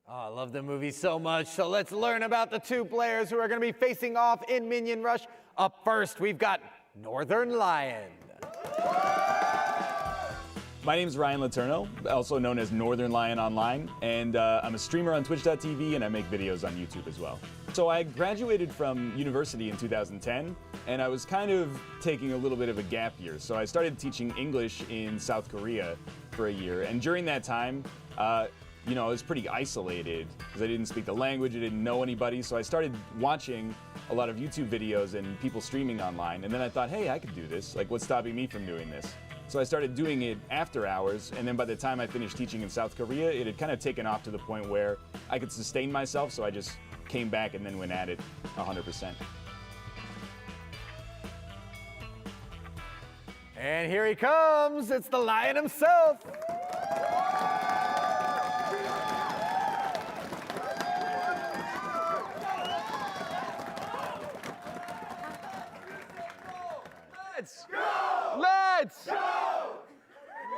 Oh, I love the movie so much. So let's learn about the two players who are going to be facing off in Minion Rush. Up first, we've got Northern Lion. My name is Ryan Letourneau, also known as Northern Lion Online, and I'm a streamer on Twitch.tv, and I make videos on YouTube as well. So I graduated from university in 2010, and I was kind of taking a little bit of a gap year. So I started teaching English in South Korea for a year, and during that time, you know, I was pretty isolated because I didn't speak the language, I didn't know anybody, so I started watching a lot of YouTube videos and people streaming online, and then I thought, hey, I could do this. Like, what's stopping me from doing this? So I started doing it after hours, and then by the time I finished teaching in South Korea, it had kind of taken off to the point where I could sustain myself, so I just came back and then went at it 100%. And here he comes. It's the Lion himself. Let's go! Let's go!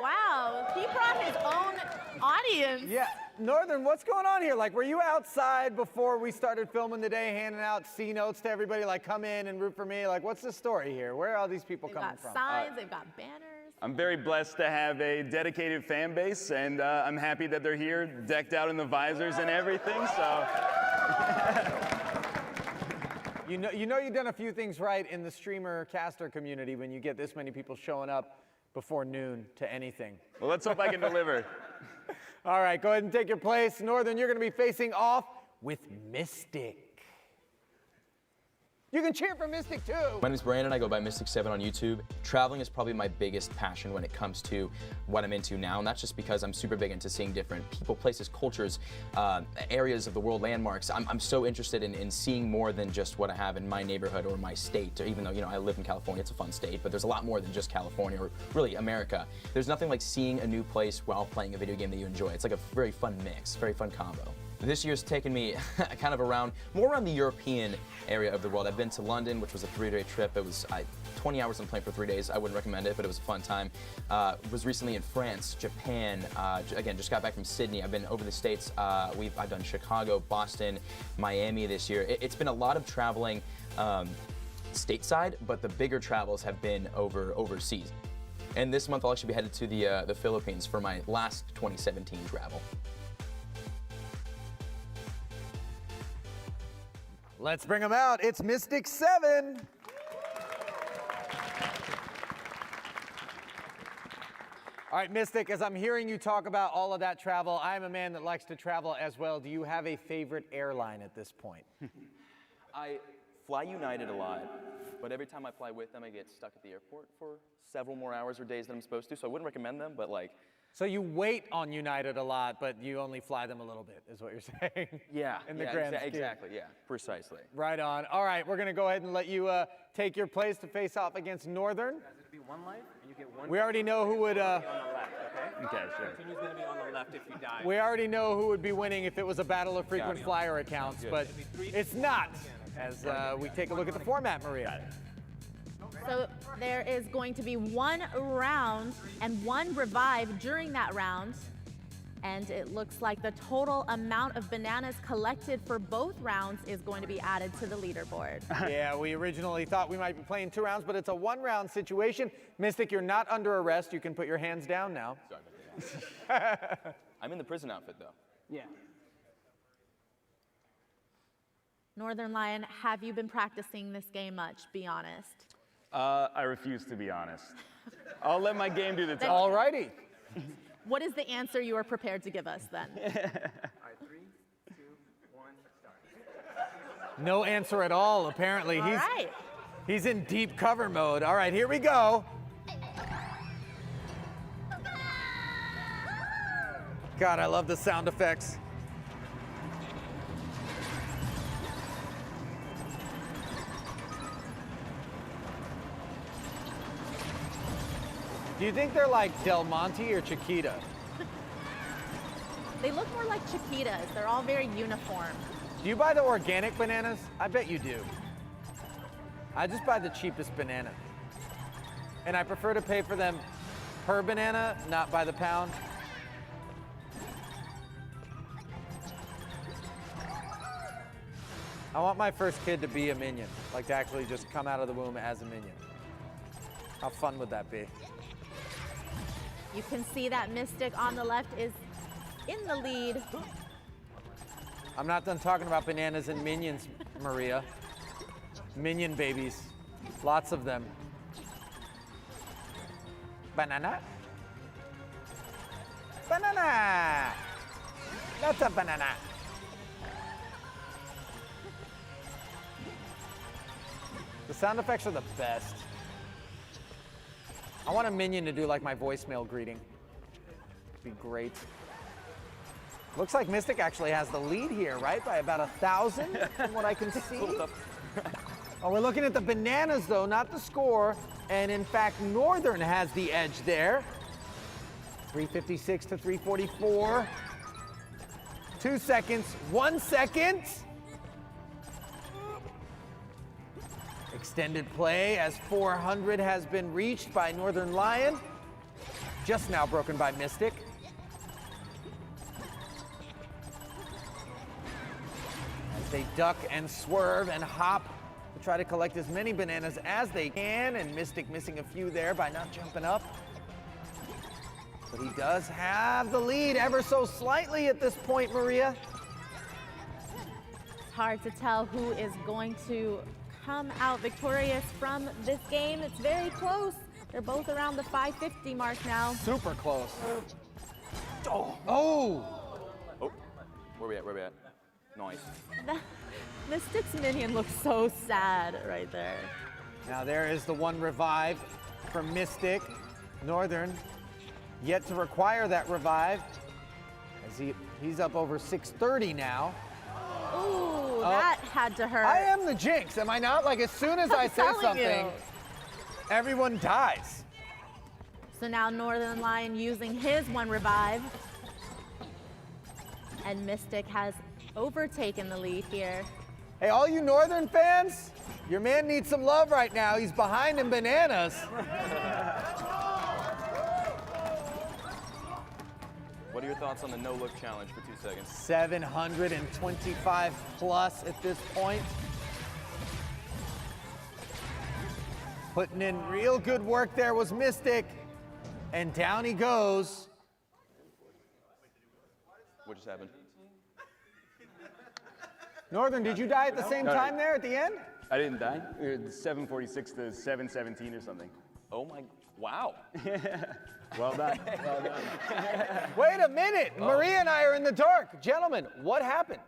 Wow, he brought his own audience. Yeah, Northern, what's going on here? Like, were you outside before we started filming today, handing out C notes to everybody, like, come in and root for me? Like, what's the story here? Where are all these people coming from? They've got signs, they've got banners. I'm very blessed to have a dedicated fan base, and I'm happy that they're here, decked out in the visors and everything, so. You know you've done a few things right in the streamer caster community when you get this many people showing up before noon to anything. Well, let's hope I can deliver. All right, go ahead and take your place. Northern, you're going to be facing off with Mystic. You can cheer for Mystic too. My name is Brandon, I go by Mystic7 on YouTube. Traveling is probably my biggest passion when it comes to what I'm into now, and that's just because I'm super big into seeing different people, places, cultures, areas of the world, landmarks. I'm so interested in seeing more than just what I have in my neighborhood or my state, or even though, you know, I live in California, it's a fun state, but there's a lot more than just California, or really America. There's nothing like seeing a new place while playing a video game that you enjoy. It's like a very fun mix, very fun combo. This year's taken me kind of more around the European area of the world. I've been to London, which was a 3-day trip. It was 20 hours on a plane for 3 days. I wouldn't recommend it, but it was a fun time. Was recently in France, Japan. Again, just got back from Sydney. I've been over the States. I've done Chicago, Boston, Miami this year. It's been a lot of traveling stateside, but the bigger travels have been overseas. And this month I'll actually be headed to the Philippines for my last 2017 travel. Let's bring him out. It's Mystic7. All right, Mystic, as I'm hearing you talk about all of that travel, I'm a man that likes to travel as well. Do you have a favorite airline at this point? I fly United a lot, but every time I fly with them, I get stuck at the airport for several more hours or days than I'm supposed to, so I wouldn't recommend them, but like... So you wait on United a lot, but you only fly them a little bit, is what you're saying? Yeah, in the grand scheme. exactly, yeah, precisely. Right on. All right, we're going to go ahead and let you take your place to face off against Northern. Guys, it'll be one life, and you get one. We already know who would... on the left, okay? Okay, sure. Continue's going to be on the left if you die. We already know who would be winning if it was a battle of frequent flyer accounts, but it's not, as we take a look at the format, Maria. So there is going to be one round and one revive during that round. And it looks like the total amount of bananas collected for both rounds is going to be added to the leaderboard. Yeah, we originally thought we might be playing 2 rounds, but it's a 1-round situation. Mystic, you're not under arrest. You can put your hands down now. Sorry about that. I'm in the prison outfit, though. Yeah. Northern Lion, have you been practicing this game much? Be honest. I refuse to be honest. I'll let my game do the talking. All righty. What is the answer you are prepared to give us then? All right, 3, 2, 1, start. No answer at all, apparently. All right. He's in deep cover mode. All right, here we go. God, I love the sound effects. Do you think they're like Del Monte or Chiquita? They look more like Chiquitas. They're all very uniform. Do you buy the organic bananas? I bet you do. I just buy the cheapest banana. And I prefer to pay for them per banana, not by the pound. I want my first kid to be a minion, like to actually just come out of the womb as a minion. How fun would that be? You can see that Mystic on the left is in the lead. I'm not done talking about bananas and minions, Maria. Minion babies, lots of them. Banana? Banana! That's a banana. The sound effects are the best. I want a minion to do like my voicemail greeting. It'd be great. Looks like Mystic actually has the lead here, right? By about 1,000 from what I can see. Oh, we're looking at the bananas though, not the score. And in fact, Northern has the edge there. 356 to 344. 2 seconds, 1 second. Extended play as 400 has been reached by Northern Lion. Just now broken by Mystic. As they duck and swerve and hop to try to collect as many bananas as they can, and Mystic missing a few there by not jumping up. But he does have the lead ever so slightly at this point, Maria. It's hard to tell who is going to come out victorious from this game. It's very close. They're both around the 550 mark now. Super close. Oh! Oh, where we at? Where we at? Nice. Mystic's minion looks so sad right there. Now there is the one revive from Mystic. Northern yet to require that revive as he's up over 630 now. Ooh, that had to hurt. I am the jinx, am I not? Like as soon as I say telling something, you. everyone dies. So now Northern Lion using his one revive. And Mystic has overtaken the lead here. Hey, all you Northern fans, your man needs some love right now. He's behind in bananas. What are your thoughts on the no-look challenge for 2 seconds? 725 plus at this point. Putting in real good work there was Mystic. And down he goes. What just happened? Northern, did you die at the same time there at the end? I didn't die. It was 746 to 717 or something. Oh my, wow. Well done. Well done. Wait a minute. Maria and I are in the dark. Gentlemen, what happened?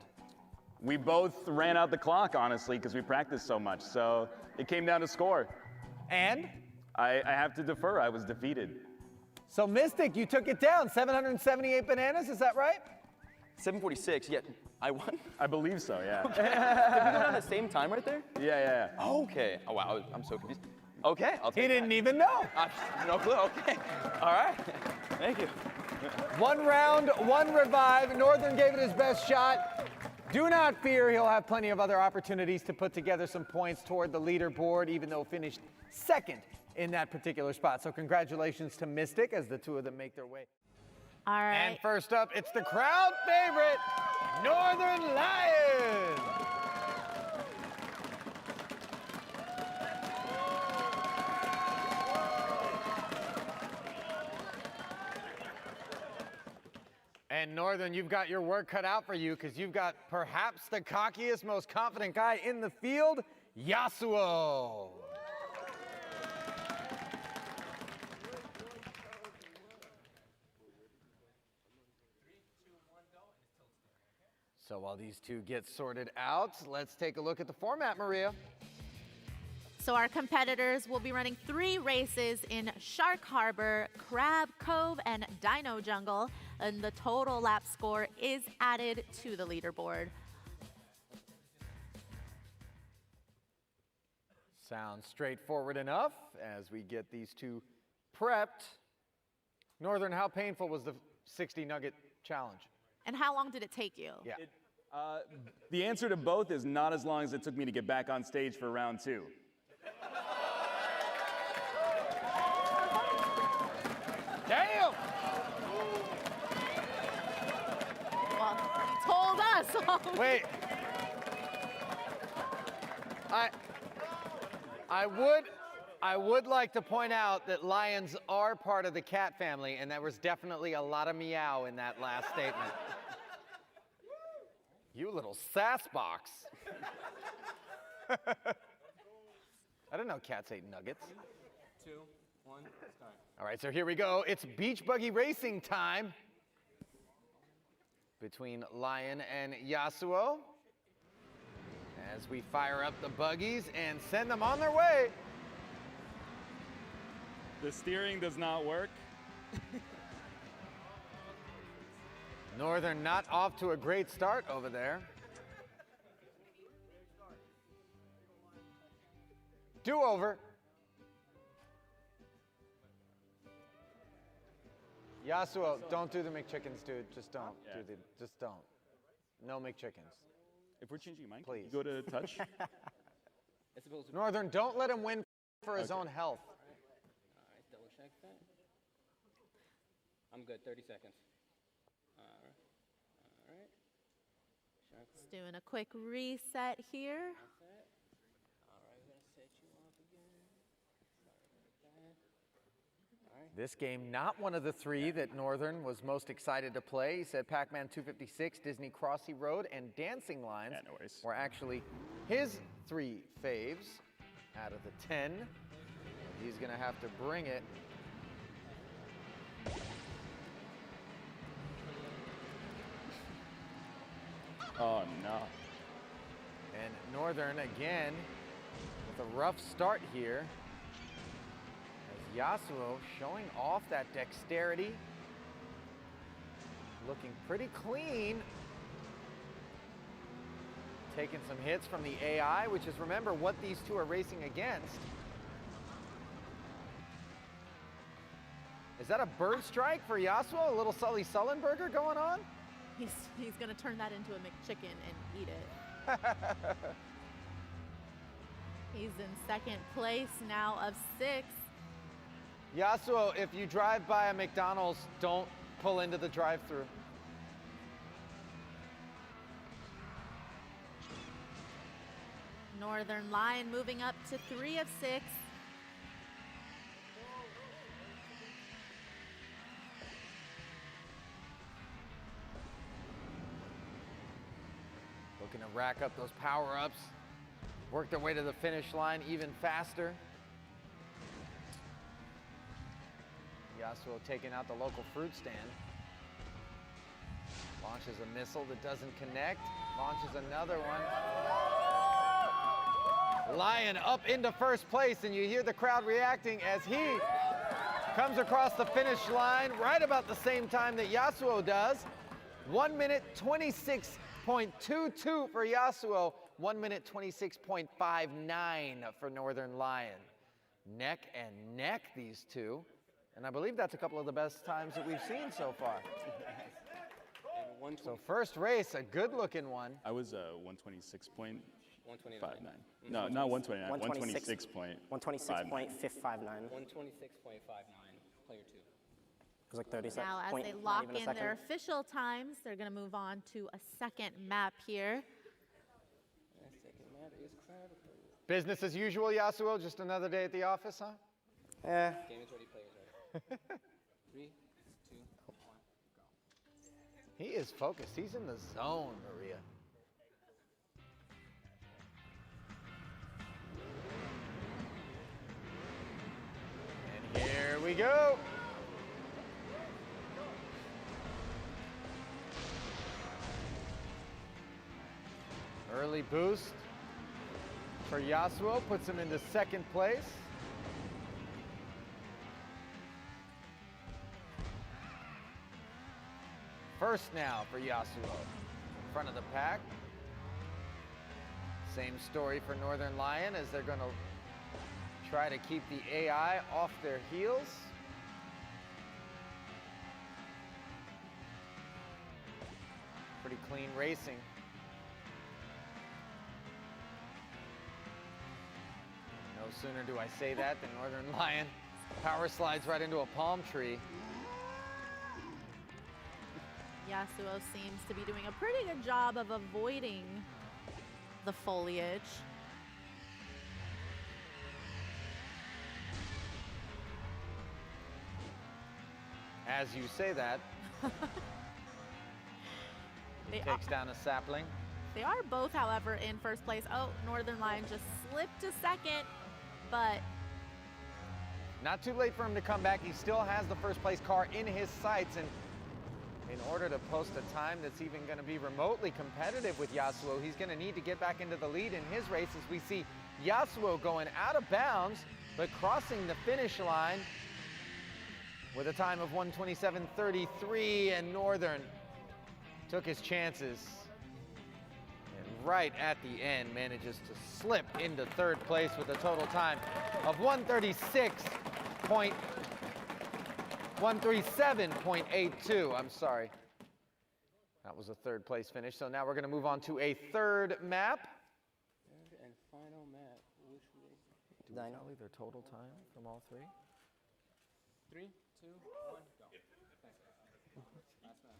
We both ran out the clock, honestly, because we practiced so much. So it came down to score. And? I have to defer. I was defeated. So Mystic, you took it down. 778 bananas, is that right? 746, yet I won? I believe so, yeah. Did we go down at the same time right there? Yeah. Okay. Oh, wow, I'm so confused. Okay, I'll take He didn't even know. No clue, okay. All right, thank you. 1 round, 1 revive. Northern gave it his best shot. Do not fear, he'll have plenty of other opportunities to put together some points toward the leaderboard, even though finished second in that particular spot. So congratulations to Mystic as the two of them make their way. All right. And first up, it's the crowd favorite, Northern Lion. And Northern, you've got your work cut out for you because you've got perhaps the cockiest, most confident guy in the field, Yasuo. So while these two get sorted out, let's take a look at the format, Maria. So our competitors will be running 3 races in Shark Harbor, Crab Cove, and Dino Jungle, and the total lap score is added to the leaderboard. Sounds straightforward enough as we get these two prepped. Northern, how painful was the 60 nugget challenge? And how long did it take you? Yeah. The answer to both is not as long as it took me to get back on stage for round 2. Damn! Well, you told us. Wait. I would like to point out that lions are part of the cat family, and there was definitely a lot of meow in that last statement. You little sass box. I didn't know cats ate nuggets. 2, 1, start. All right, so here we go. It's beach buggy racing time between Lion and Yasuo as we fire up the buggies and send them on their way. The steering does not work. Northern not off to a great start over there. Do-over. Yasuo, don't do the McChickens, dude. Just don't. Yeah. Just don't. No McChickens. If we're changing mic, Please. go to touch. Northern, don't let him win for his own health. All right, double check that. I'm good, 30 seconds. All right. Just doing a quick reset here. All right, we're gonna set you off again. Sorry about that. All right. This game, not one of the three that Northern was most excited to play. He said Pac Man 256, Disney Crossy Road, and Dancing Lines Yeah, no worries. were actually his 3 faves out of the 10. He's going to have to bring it. Oh, no. And Northern again with a rough start here. As Yasuo showing off that dexterity. Looking pretty clean. Taking some hits from the AI, which is, remember, what these two are racing against. Is that a bird strike for Yasuo? A little Sully Sullenberger going on? He's gonna turn that into a McChicken and eat it. He's in second place now of 6. Yasuo, if you drive by a McDonald's, don't pull into the drive-thru. Northern Lion moving up to 3 of 6. Looking to rack up those power-ups. Work their way to the finish line even faster. Yasuo taking out the local fruit stand. Launches a missile that doesn't connect. Launches another one. Lion up into first place, and you hear the crowd reacting as he comes across the finish line right about the same time that Yasuo does. 1 minute 26.22 for Yasuo. 1 minute 26.59 for Northern Lion. Neck and neck, these two. And I believe that's a couple of the best times that we've seen so far. So first race, a good-looking one. I was 126.59. 129. No, not 129. 126. 126.59. 126.559. 126.59, player 2. It was like 30 seconds. Now, as they lock in their official times, they're going to move on to a second map here. That second map is crowded. Business as usual, Yasuo. Just another day at the office, huh? Eh, Game is ready, players ready. 3, 2, 1, go. He is focused. He's in the zone, Maria. And here we go. Early boost for Yasuo puts him into second place. First now for Yasuo, in front of the pack. Same story for Northern Lion as they're going to try to keep the AI off their heels. Pretty clean racing. No sooner do I say that than Northern Lion power slides right into a palm tree. Yasuo seems to be doing a pretty good job of avoiding the foliage. As you say that, he takes down a sapling. They are both, however, in first place. Oh, Northern Lion just slipped a second, but Not too late for him to come back. He still has the first place car in his sights, and in order to post a time that's even going to be remotely competitive with Yasuo, he's going to need to get back into the lead in his race, as we see Yasuo going out of bounds, but crossing the finish line with a time of 1:27.33, and Northern took his chances. And right at the end, manages to slip into third place with a total time of 137.82. I'm sorry. That was a third place finish. So now we're going to move on to a third map. Third and final map. Which way? Do we tally their total time from all three? 3, 2, 1, go. Last map.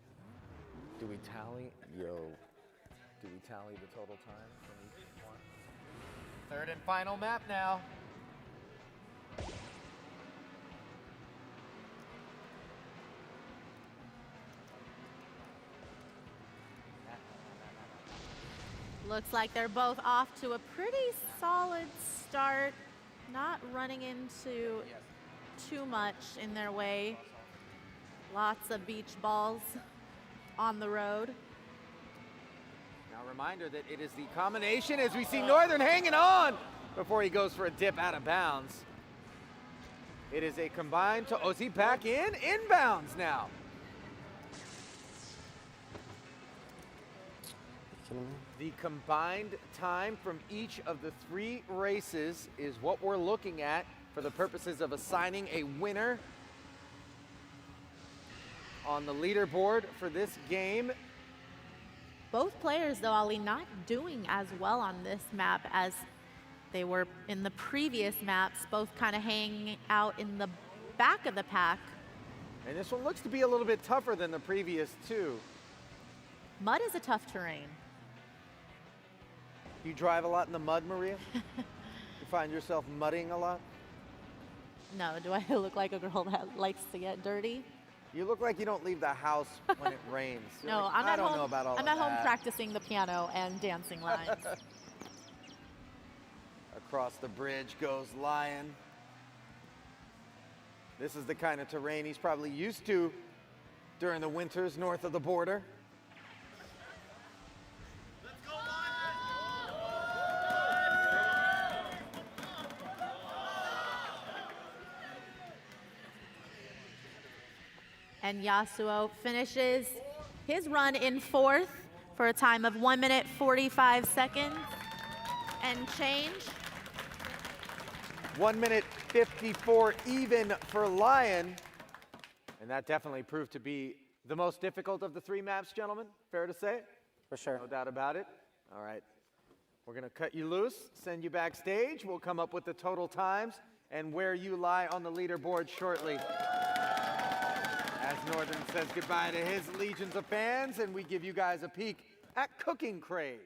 Do we tally? Do we tally the total time from each one? Third and final map now. looks like they're both off to a pretty solid start. Not running into too much in their way. Lots of beach balls on the road. Now, a reminder that it is the combination as we see Northern hanging on before he goes for a dip out of bounds. It is a combined to Ozzy back in, inbounds now. The combined time from each of the three races is what we're looking at for the purposes of assigning a winner on the leaderboard for this game. Both players, though, Ali, not doing as well on this map as they were in the previous maps, both kind of hanging out in the back of the pack. And this one looks to be a little bit tougher than the previous two. Mud is a tough terrain. You drive a lot in the mud, Maria? You find yourself mudding a lot? No, do I look like a girl that likes to get dirty? You look like you don't leave the house when it rains. You're No, like, I'm I at don't home. know about all I'm of at home that." practicing the piano and dancing lines. Across the bridge goes Lion. This is the kind of terrain he's probably used to during the winters north of the border. And Yasuo finishes his run in fourth for a time of 1 minute 45 seconds and change. 1 minute 54 even for Lion. And that definitely proved to be the most difficult of the three maps, gentlemen. Fair to say? For sure. No doubt about it. All right. We're going to cut you loose, send you backstage. We'll come up with the total times and where you lie on the leaderboard shortly. As Northern says goodbye to his legions of fans, and we give you guys a peek at Cooking Craze.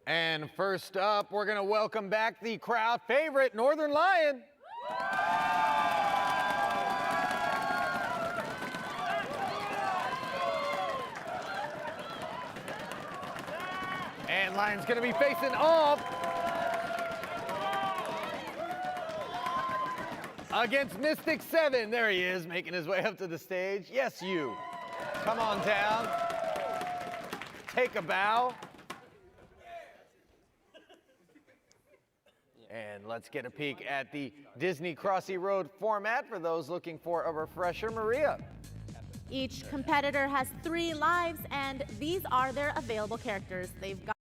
And first up, we're going to welcome back the crowd favorite, Northern Lion. And Lion's going to be facing off against Mystic 7. There he is, making his way up to the stage. Yes, you. Come on down. Take a bow. And let's get a peek at the Disney Crossy Road format for those looking for a refresher. Maria. Each competitor has 3 lives, and these are their available characters. They've got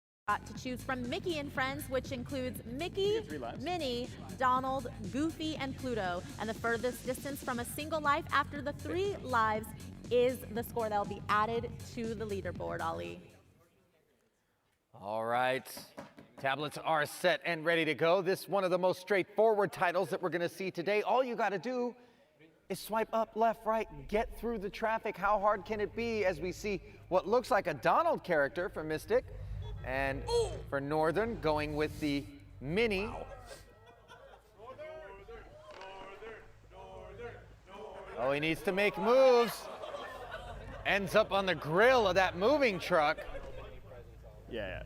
to choose from Mickey and Friends, which includes Mickey, Minnie, Donald, Goofy, and Pluto. And the furthest distance from a single life after the 3 lives is the score that will be added to the leaderboard, Ali. All right. Tablets are set and ready to go. This is one of the most straightforward titles that we're going to see today. All you got to do is swipe up, left, right, get through the traffic. How hard can it be as we see what looks like a Donald character for Mystic? And for Northern, going with the Mini. Oh, he needs to make moves. Ends up on the grill of that moving truck. Yeah,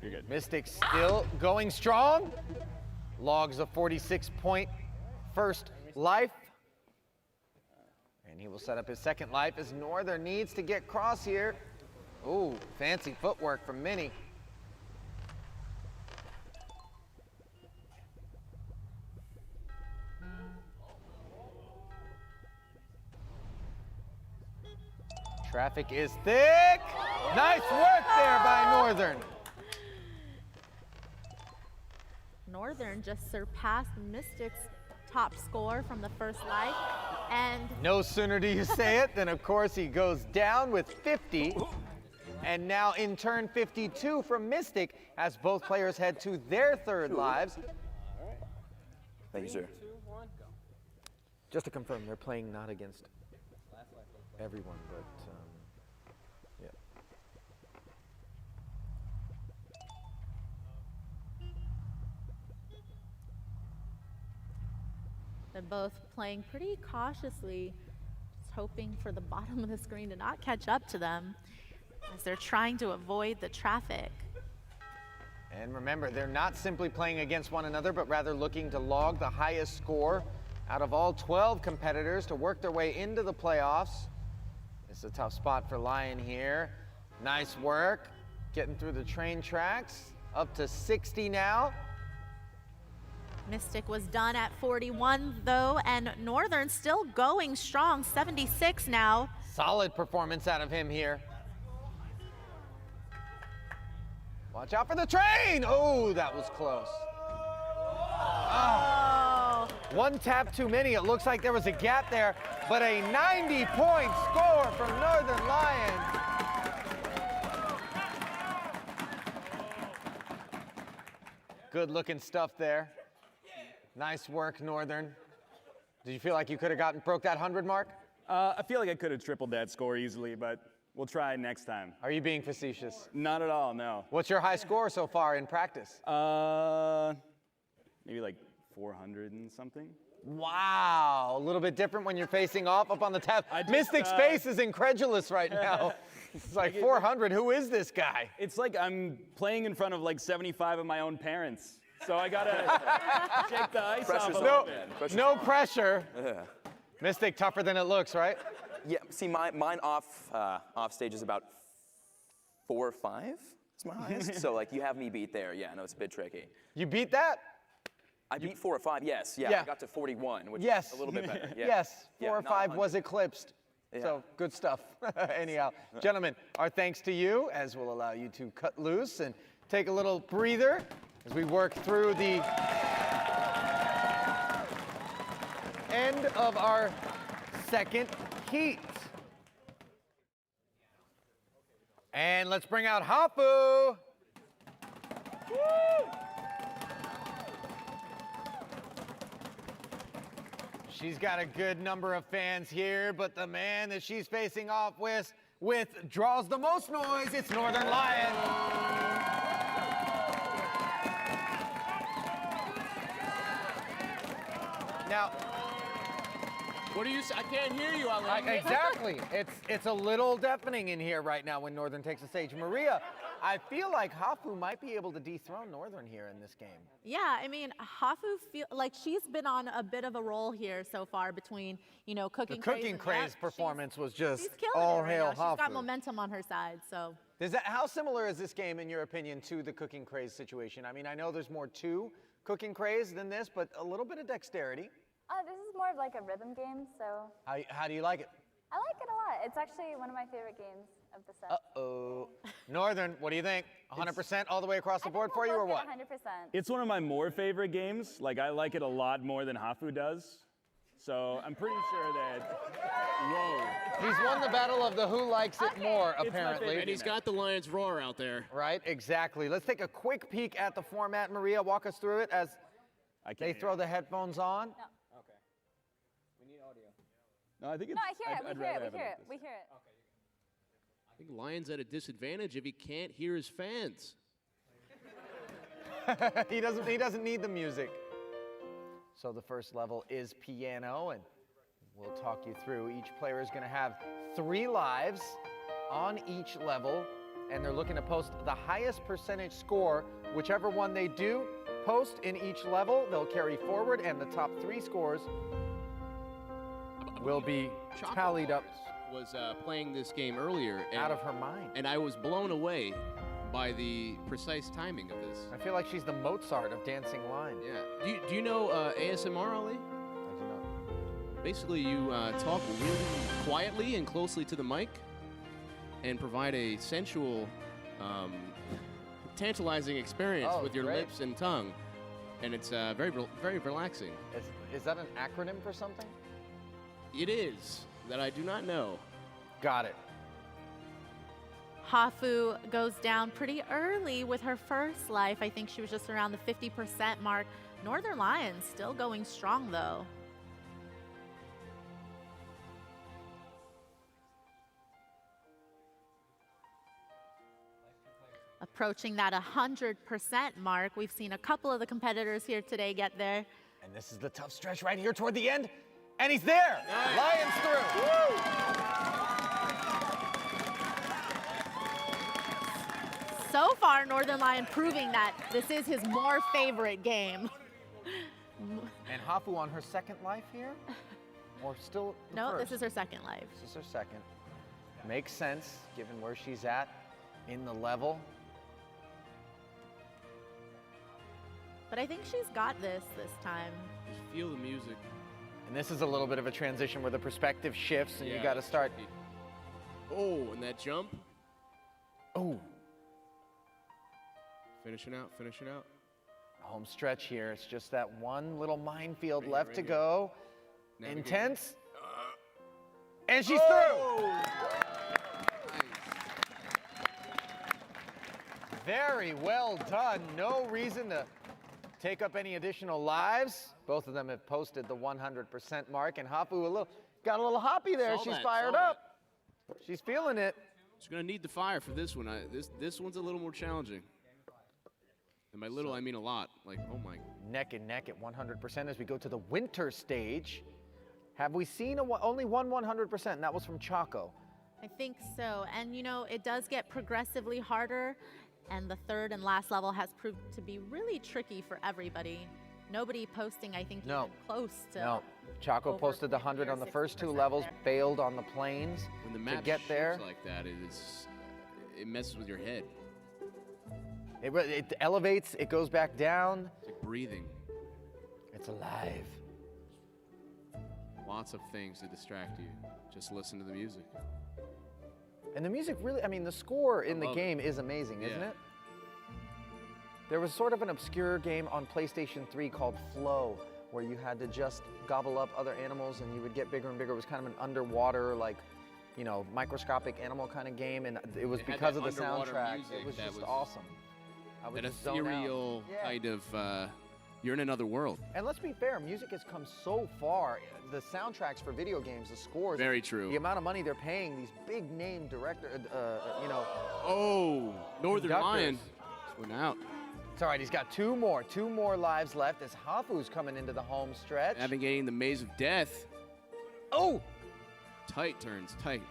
you're good. Mystic still going strong. Logs a 46-point first life. And he will set up his second life as Northern needs to get Cross here. Ooh, fancy footwork from Mini. Traffic is thick. Nice work there by Northern. Northern just surpassed Mystic's top score from the first life, and No sooner do you say it than, of course, he goes down with 50. And now, in turn, 52 from Mystic as both players head to their third lives. Thank you, sir. Just to confirm, they're playing not against everyone, but yeah. they're both playing pretty cautiously, just hoping for the bottom of the screen to not catch up to them as they're trying to avoid the traffic. And remember, they're not simply playing against one another, but rather looking to log the highest score out of all 12 competitors to work their way into the playoffs. It's a tough spot for Lion here. Nice work, getting through the train tracks, up to 60 now. Mystic was done at 41 though, and Northern still going strong, 76 now. Solid performance out of him here. Watch out for the train! Oh, that was close. Oh. One tap too many. It looks like there was a gap there, but a 90-point score from Northern Lions. Good looking stuff there. Nice work, Northern. Did you feel like you could have broke that 100 mark? I feel like I could have tripled that score easily, but we'll try next time. Are you being facetious? Not at all, no. What's your high score so far in practice? Maybe like 400 and something. Wow, a little bit different when you're facing off up on the tab. Mystic's face is incredulous right now. It's like 400, who is this guy? It's like I'm playing in front of like 75 of my own parents. So I gotta shake the ice off a little bit. No pressure. Mystic tougher than it looks, right? Yeah, see, mine off stage is about 4 or 5. It's my highest. So like you have me beat there. Yeah, no, it's a bit tricky. You beat that? I beat 4 or 5. Yes, yeah. Yeah. I got to 41, which Yes. is a little bit better. Yeah. Yes, Yeah, 4 or not 5 100. was eclipsed. Yeah. So good stuff. Anyhow, gentlemen, our thanks to you, as we'll allow you to cut loose and take a little breather as we work through the end of our second heat. And let's bring out Hafu. Woo! She's got a good number of fans here, but the man that she's facing off with draws the most noise. It's Northern Lion. Now, What do you say? I can't hear you, Alan. exactly. It's a little deafening in here right now when Northern takes the stage. Maria, I feel like Hafu might be able to dethrone Northern here in this game. Yeah, I mean, Hafu feel like she's been on a bit of a roll here so far between, Cooking Craze. Cooking and Craze that. performance was just She's killing all it right hail now. She's got Hafu. momentum on her side, so. How similar is this game, in your opinion, to the Cooking Craze situation? I mean, I know there's more to Cooking Craze than this, but a little bit of dexterity. This is more of like a rhythm game, so How do you like it? I like it a lot. It's actually one of my favorite games of the set. Uh-oh. Northern, what do you think? 100% all the way across the board for you, or what? 100%. It's one of my more favorite games. Like, I like it a lot more than Hafu does. So I'm pretty sure that, whoa. He's won the battle of the who likes it more, my apparently. favorite. And he's got the Lion's Roar out there. Right, exactly. Let's take a quick peek at the format. Maria, walk us through it as I can't they hear throw it. the headphones on. No, I think it's. No, I hear it. I'd We hear rather it. have We hear like it. this. We hear it. I think Lion's at a disadvantage if he can't hear his fans. He doesn't need the music. So the first level is piano, and we'll talk you through. Each player is going to have 3 lives on each level, and they're looking to post the highest percentage score. Whichever one they do post in each level, they'll carry forward, and the top 3 scores will be tallied up. Was playing this game earlier. And, out of her mind. And I was blown away by the precise timing of this. I feel like she's the Mozart of dancing line. Yeah. Do you know ASMR, Ali? I do not. Basically, you talk really quietly and closely to the mic and provide a sensual, tantalizing experience with your lips and tongue. And it's very relaxing. Is that an acronym for something? It is, that I do not know. Got it. Hafu goes down pretty early with her first life. I think she was just around the 50% mark. Northern Lions still going strong, though. Approaching that 100% mark. We've seen a couple of the competitors here today get there. And this is the tough stretch right here toward the end. And he's there. Nice. Lions through. Woo! So far, Northern Lion proving that this is his more favorite game. And Hafu on her second life here? Or still the No, first? this is her second life. This is her second. Makes sense, given where she's at in the level. But I think she's got this time. Just feel the music. And this is a little bit of a transition where the perspective shifts and you got to start. Oh, and that jump. Oh. Finishing out. Home stretch here. It's just that one little minefield left to go. Intense. And she's through. Very well done. No reason to take up any additional lives. Both of them have posted the 100% mark, and Hafu got a little hoppy there. She's fired up. She's feeling it. She's gonna need the fire for this one. This one's a little more challenging. And by little, I mean a lot. Like, oh my. Neck and neck at 100% as we go to the winter stage. Have we seen only one 100%? And that was from Chaco. I think so. And you know, it does get progressively harder. And the third and last level has proved to be really tricky for everybody. Nobody posting, I think, even close to. No, Chaco posted the 100 on the first 2 levels, failed on the plains when the map to get there. Like that, it messes with your head. It elevates, it goes back down. It's like breathing. It's alive. Lots of things to distract you. Just listen to the music. And the music really, I mean, the score in the game is amazing, isn't it? There was sort of an obscure game on PlayStation 3 called Flow, where you had to just gobble up other animals and you would get bigger and bigger. It was kind of an underwater, like, you know, microscopic animal kind of game, and it was because of the soundtrack. It was just awesome. I would just zone out. Ethereal kind of, you're in another world. And let's be fair, music has come so far. The sountracks for video games, the scores. Very true. The amount of money they're paying these big name directors, you know. Oh, Northern Lion went out. It's all right, he's got 2 more lives left as Hafu's coming into the home stretch. Navigating the maze of death. Oh! Tight turns, tight.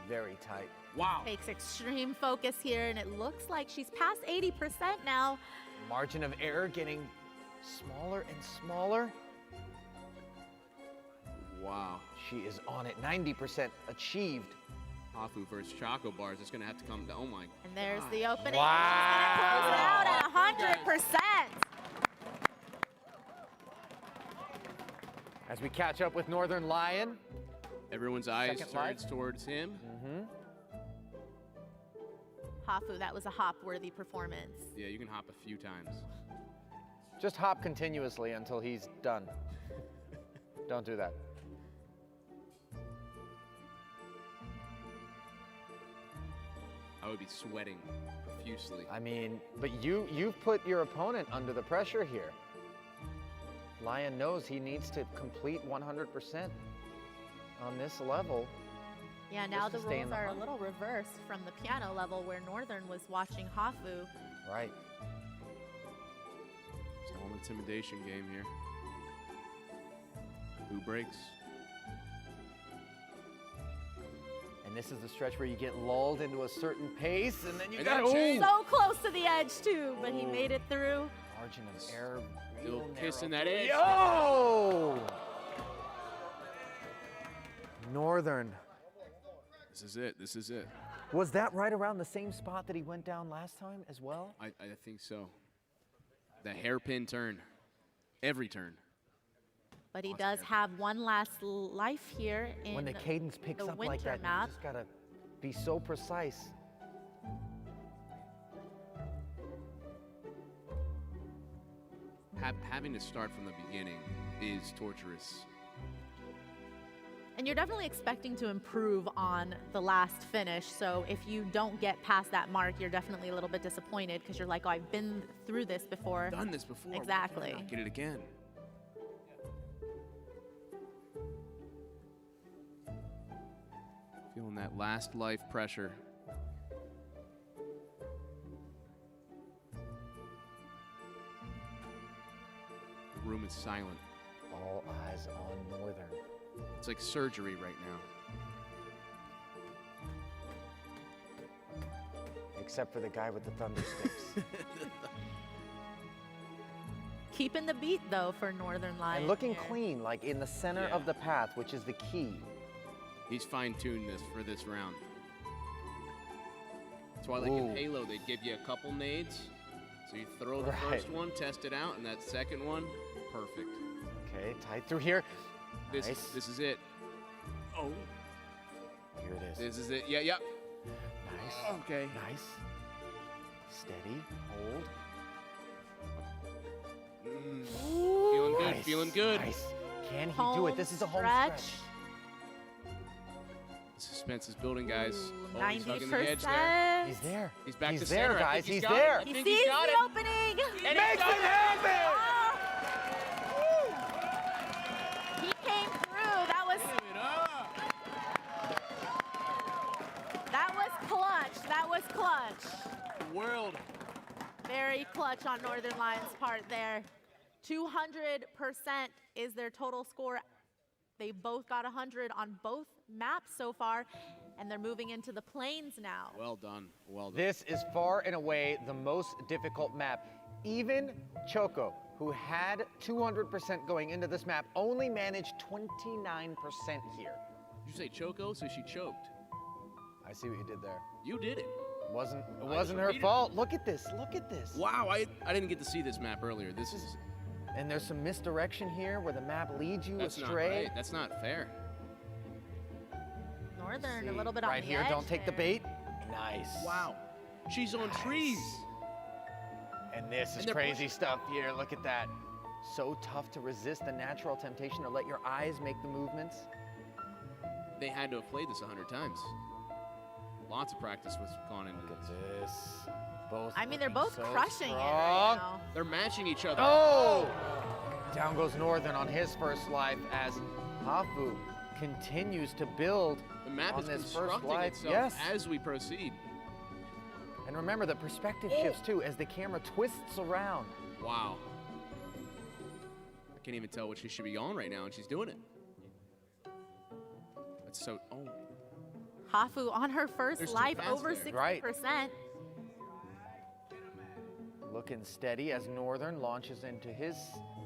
Very tight. Wow. Takes extreme focus here, and it looks like she's past 80% now. Margin of error getting smaller and smaller. Wow. She is on it, 90% achieved. Hafu versus Choco Bars. It's going to have to come down. Oh, my. And there's the opening. Wow. She's going to close it out at 100%. As we catch up with Northern Lion. Everyone's eyes turns towards him. Hafu, that was a hop-worthy performance. Yeah, you can hop a few times. Just hop continuously until he's done. Don't do that. I would be sweating profusely. I mean, but you've put your opponent under the pressure here. Lion knows he needs to complete 100% on this level. Yeah, now the rules are a little reversed from the piano level where Northern was watching Hafu. Right. It's a whole intimidation game here. Who breaks? And this is the stretch where you get lulled into a certain pace, and then you And got then change. So close to the edge too, but he made it through. margin of error. Still real kissing narrow. that edge. Yo! Northern. This is it. This is it. Was that right around the same spot that he went down last time as well? I think so. The hairpin turn. Every turn. But he does have one last life here in When the cadence picks the up like winter that, map. you just gotta be so precise. Having to start from the beginning is torturous. And you're definitely expecting to improve on the last finish. So if you don't get past that mark, you're definitely a little bit disappointed because you're like, oh, I've been through this before. Done this before. Exactly. Why not get it again. Feeling that last life pressure. The room is silent. All eyes on Northern. It's like surgery right now. Except for the guy with the thunder sticks. Keeping the beat though for Northern Lion. And looking here. clean, like in the center Yeah. of the path, which is the key. He's fine-tuned this for this round. That's why, like Ooh. in Halo, they give you a couple nades. So you throw the Right. first one, test it out, and that second one, perfect. Okay, tight through here. This Nice. this is it. Oh, Here it is. this is it. Yeah, yeah. Nice. Okay. Nice. Steady. Hold. Feeling good. Nice, Feeling good. Nice. Can he do it? This is a home stretch. The suspense is building, guys. Ooh, Oh, he's hugging the 90%. edge there. He's there. He's back He's to there, center. I think guys. he's He's got it. there. I He think sees he's got the it. opening. And Makes it happen! He came through. That was clutch. That was clutch. World. Very clutch on Northern Lions' part there. 200% is their total score. They both got 100 on both maps so far, and they're moving into the plains now. Well done. Well done. This is far and away the most difficult map. Even Choco, who had 200% going into this map, only managed 29% here. Did you say choco? So she choked. I see what you did there. You did it. It wasn't just her repeated fault. Look at this. Look at this. Wow, I didn't get to see this map earlier. This is And there's some misdirection here where the map leads you that's not astray. right. That's not fair. Northern a See, little bit on right the here, edge don't take the there. bait. Nice. Wow. She's on trees. And this is And they're crazy pushing. stuff here. Look at that. So tough to resist the natural temptation to let your eyes make the movements. They had to have played this 100 times. Lots of practice was gone into Look this. at this. Both. I mean, they're looking both so crushing it strong. right now. They're matching each other. Oh! Down goes Northern on his first life as Hafu continues to build The map on is this first constructing life. itself Yes. as we proceed. And remember, the perspective shifts too as the camera twists around. Wow. I can't even tell what she should be on right now, and she's doing it. That's so. Oh. Hafu on her first There's two life, paths over there. 60%. Looking steady as Northern launches into his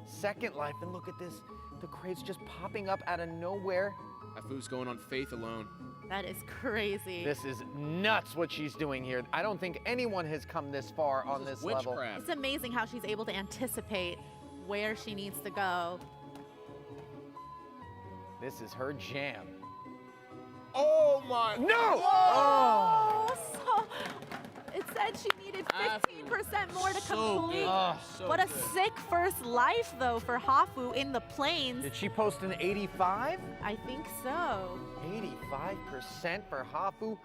second life. And look at this. The crates just popping up out of nowhere. Afu's going on faith alone. That is crazy. This is nuts what she's doing here. I don't think anyone has come this far on this level. Witchcraft. It's amazing how she's able to anticipate where she needs to go. This is her jam. Oh my. No! Oh, so it said she needed 15% more to So complete. good. So What a good. sick first life, though, for Hafu in the plains. Did she post an 85? I think so. 85% for Hafu.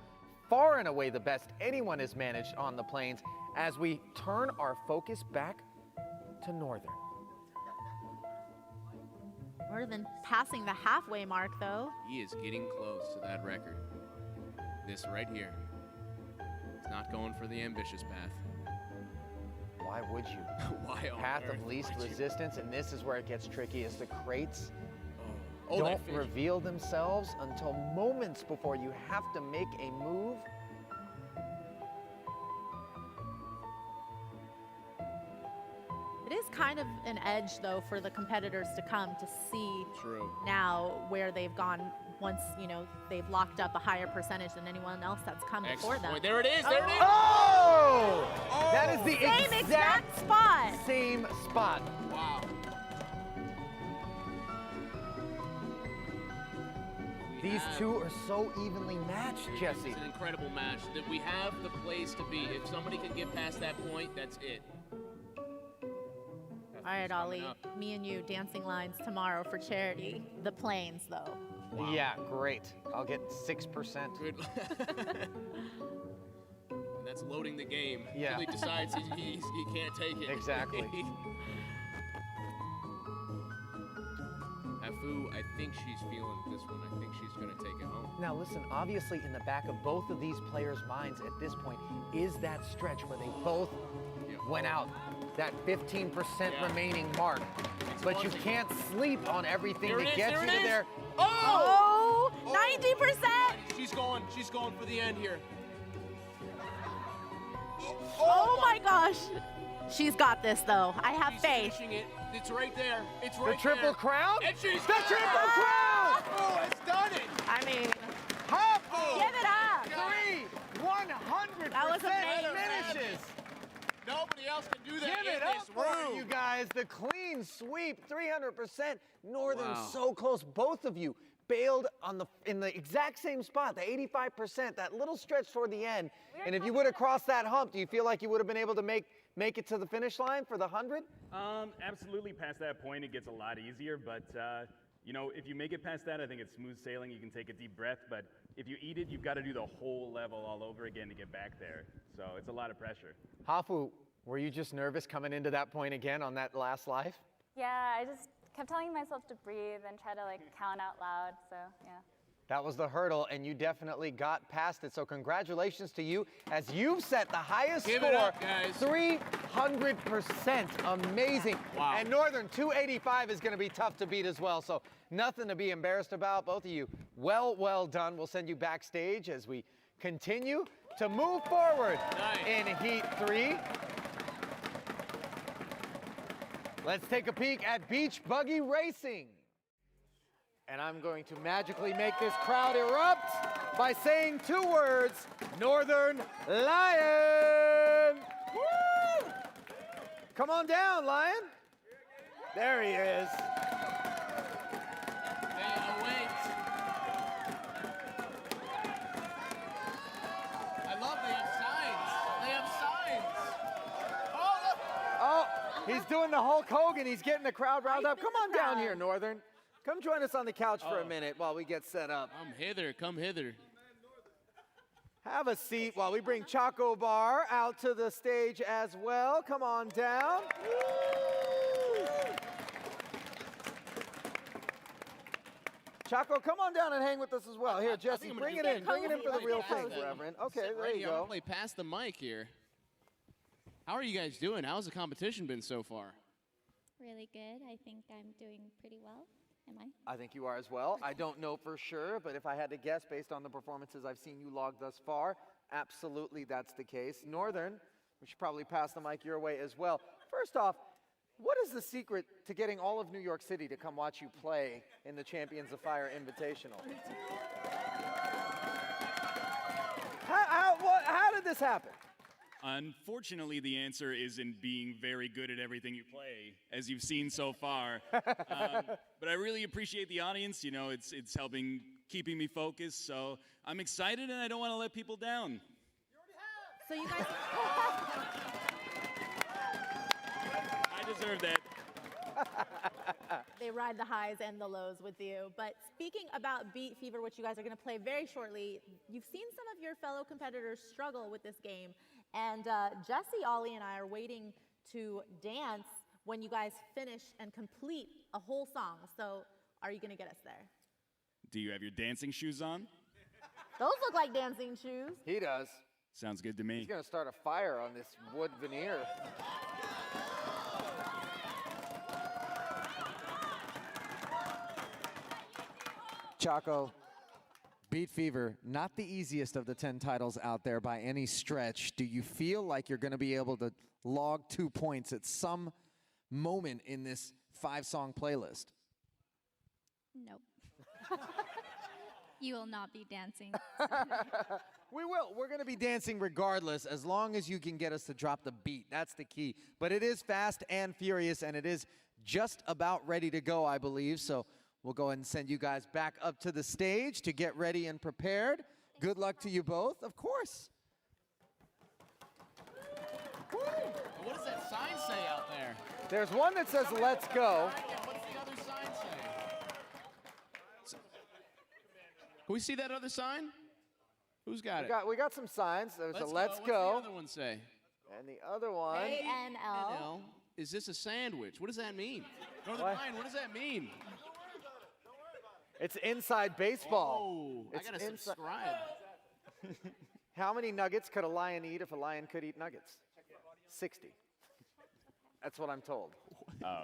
Far and away the best anyone has managed on the plains as we turn our focus back to Northern. More than passing the halfway mark, though. He is getting close to that record. This right here. He's not going for the ambitious path. Why would you? Why on Path earth of least would you? resistance, and this is where it gets tricky, is the crates don't reveal themselves until moments before you have to make a move. It is kind of an edge, though, for the competitors to come to see now where they've gone once, you know, they've locked up a higher percentage than anyone else that's come before them. There it is, there it is! Oh! That is the Same exact spot. Same spot. Wow. These two are so evenly matched, Jesse. It's an incredible match. That we have the place to be. If somebody can get past that point, that's it. All right, Ollie, me and you dancing lines tomorrow for charity. The Plains, though. Wow. Yeah, great. I'll get 6%. Good. And that's loading the game. Yeah. Until he decides he can't take it. Exactly. Afu, I think she's feeling this one. I think she's going to take it home. Now listen, obviously in the back of both of these players' minds at this point is that stretch where they both went out, that 15% remaining mark. But you can't sleep on everything that gets you to there. Oh! 90%! She's going for the end here. Oh my gosh. She's got this, though. I have faith. Finishing it. It's right there. It's right The triple crown? And she's the triple crown! Oh, it's done it! I mean, Hafu! give it up! 100% That was amazing. finishes! Nobody else can do that Give in it up this for room. you guys. The clean sweep, 300%. Northern so close. Both of you bailed in the exact same spot, the 85%, that little stretch toward the end. And if you would have crossed that hump, do you feel like you would have been able to make it to the finish line for the 100? Absolutely. Past that point, it gets a lot easier. But, you know, if you make it past that, I think it's smooth sailing. You can take a deep breath. But if you eat it, you've got to do the whole level all over again to get back there. So it's a lot of pressure. Hafu, were you just nervous coming into that point again on that last life? Yeah, I just kept telling myself to breathe and try to like count out loud, so yeah. That was the hurdle, and you definitely got past it. So congratulations to you, as you've set the highest Give score, it up, guys. 300%. Amazing. Wow. And Northern 285 is going to be tough to beat as well. So nothing to be embarrassed about. Both of you, well done. We'll send you backstage as we continue to move forward in Heat 3. Let's take a peek at Beach Buggy Racing. And I'm going to magically make this crowd erupt by saying 2 words, Northern Lion! Woo! Come on down, Lion. There he is. I love they have signs. They have signs. Oh, he's doing the Hulk Hogan. He's getting the crowd riled up. Come on down here, Northern. Come join us on the couch for a minute while we get set up. Come hither. Have a seat while we bring Choco Bar out to the stage as well. Come on down. Woo! Choco, come on down and hang with us as well. Here, Jesse, bring it in. Bring it in for the real thing, Reverend. Okay, there you I'm go. gonna play past the mic here. How are you guys doing? How's the competition been so far? Really good. I think I'm doing pretty well. Am I? I think you are as well. I don't know for sure, but if I had to guess based on the performances I've seen you log thus far, absolutely that's the case. Northern, we should probably pass the mic your way as well. First off, what is the secret to getting all of New York City to come watch you play in the Champions of Fire Invitational? How did this happen? Unfortunately, the answer is in being very good at everything you play, as you've seen so far. But I really appreciate the audience. You know, it's helping keeping me focused. So I'm excited, and I don't want to let people down. So you guys... I deserve that. They ride the highs and the lows with you. But speaking about Beat Fever, which you guys are going to play very shortly, you've seen some of your fellow competitors struggle with this game. And Jesse, Ollie, and I are waiting to dance when you guys finish and complete a whole song. So are you going to get us there? Do you have your dancing shoes on? Those look like dancing shoes. He does. Sounds good to me. He's going to start a fire on this wood veneer. Choco, Beat Fever, not the easiest of the 10 titles out there by any stretch. Do you feel like you're going to be able to log 2 points at some moment in this 5-song playlist? Nope. You will not be dancing. We will. We're going to be dancing regardless, as long as you can get us to drop the beat. That's the key. But it is fast and furious, and it is just about ready to go, I believe. So we'll go ahead and send you guys back up to the stage to get ready and prepared. Good luck to you both, of course. What does that sign say out there? There's one that says, "Let's go." What's the other sign say? Can we see that other sign? Who's got it? We got some signs. There's a "Let's What's go." the other one say? And the other one. A-N-L. Is this a sandwich? What does that mean? Northern What? Lion, what does that mean? It's inside baseball. Oh, I It's gotta subscribe. How many nuggets could a lion eat if a lion could eat nuggets? 60. That's what I'm told.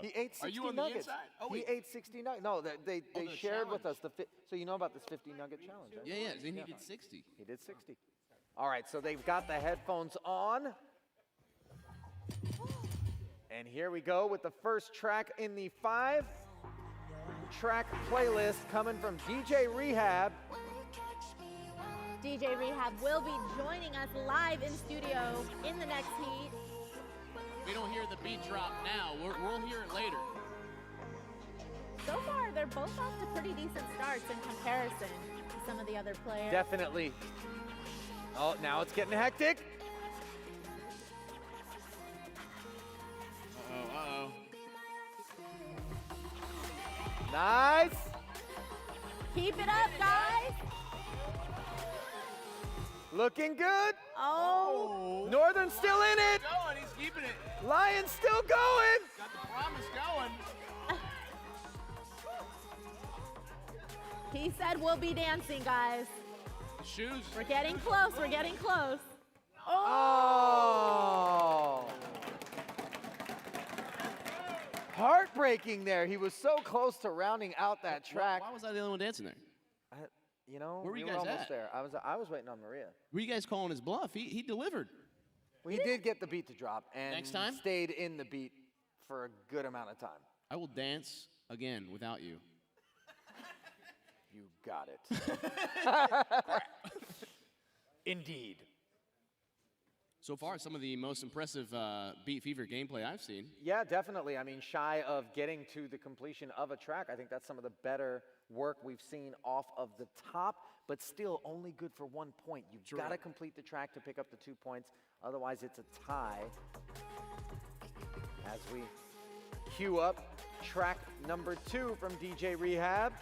He ate 60 Are you on the nuggets. inside? Oh, He wait. ate 60 nuggets. No, they the shared with us challenge. so you know about this 50 nugget challenge. Right? Yeah, then he did 60. He did 60. All right, so they've got the headphones on. And here we go with the first track in the 5-track playlist coming from DJ Rehab. DJ Rehab will be joining us live in studio in the next heat. We don't hear the beat drop now. We'll hear it later. So far, they're both off to pretty decent starts in comparison to some of the other players. Definitely. Oh, now it's getting hectic. Uh-oh. Nice. Keep it up, guys. Looking good. Oh. Northern's still in it. Going, he's keeping it. Lion's still going. Got the promise going. He said we'll be dancing, guys. The shoes. We're getting close. We're getting close. Oh. Heartbreaking there. He was so close to rounding out that track. Why was I the only one dancing there? You know, Where were you we guys almost at? there. I was waiting on Maria. Were you guys calling his bluff? He delivered. Well, he did get the beat to drop and Next time? stayed in the beat for a good amount of time. I will dance again without you. You got it. Indeed. So far, some of the most impressive Beat Fever gameplay I've seen. Yeah, definitely. I mean, shy of getting to the completion of a track, I think that's some of the better work we've seen off of the top, but still only good for 1 point. You've got to complete the track to pick up the 2 points. Otherwise, it's a tie. As we queue up track number 2 from DJ Rehab.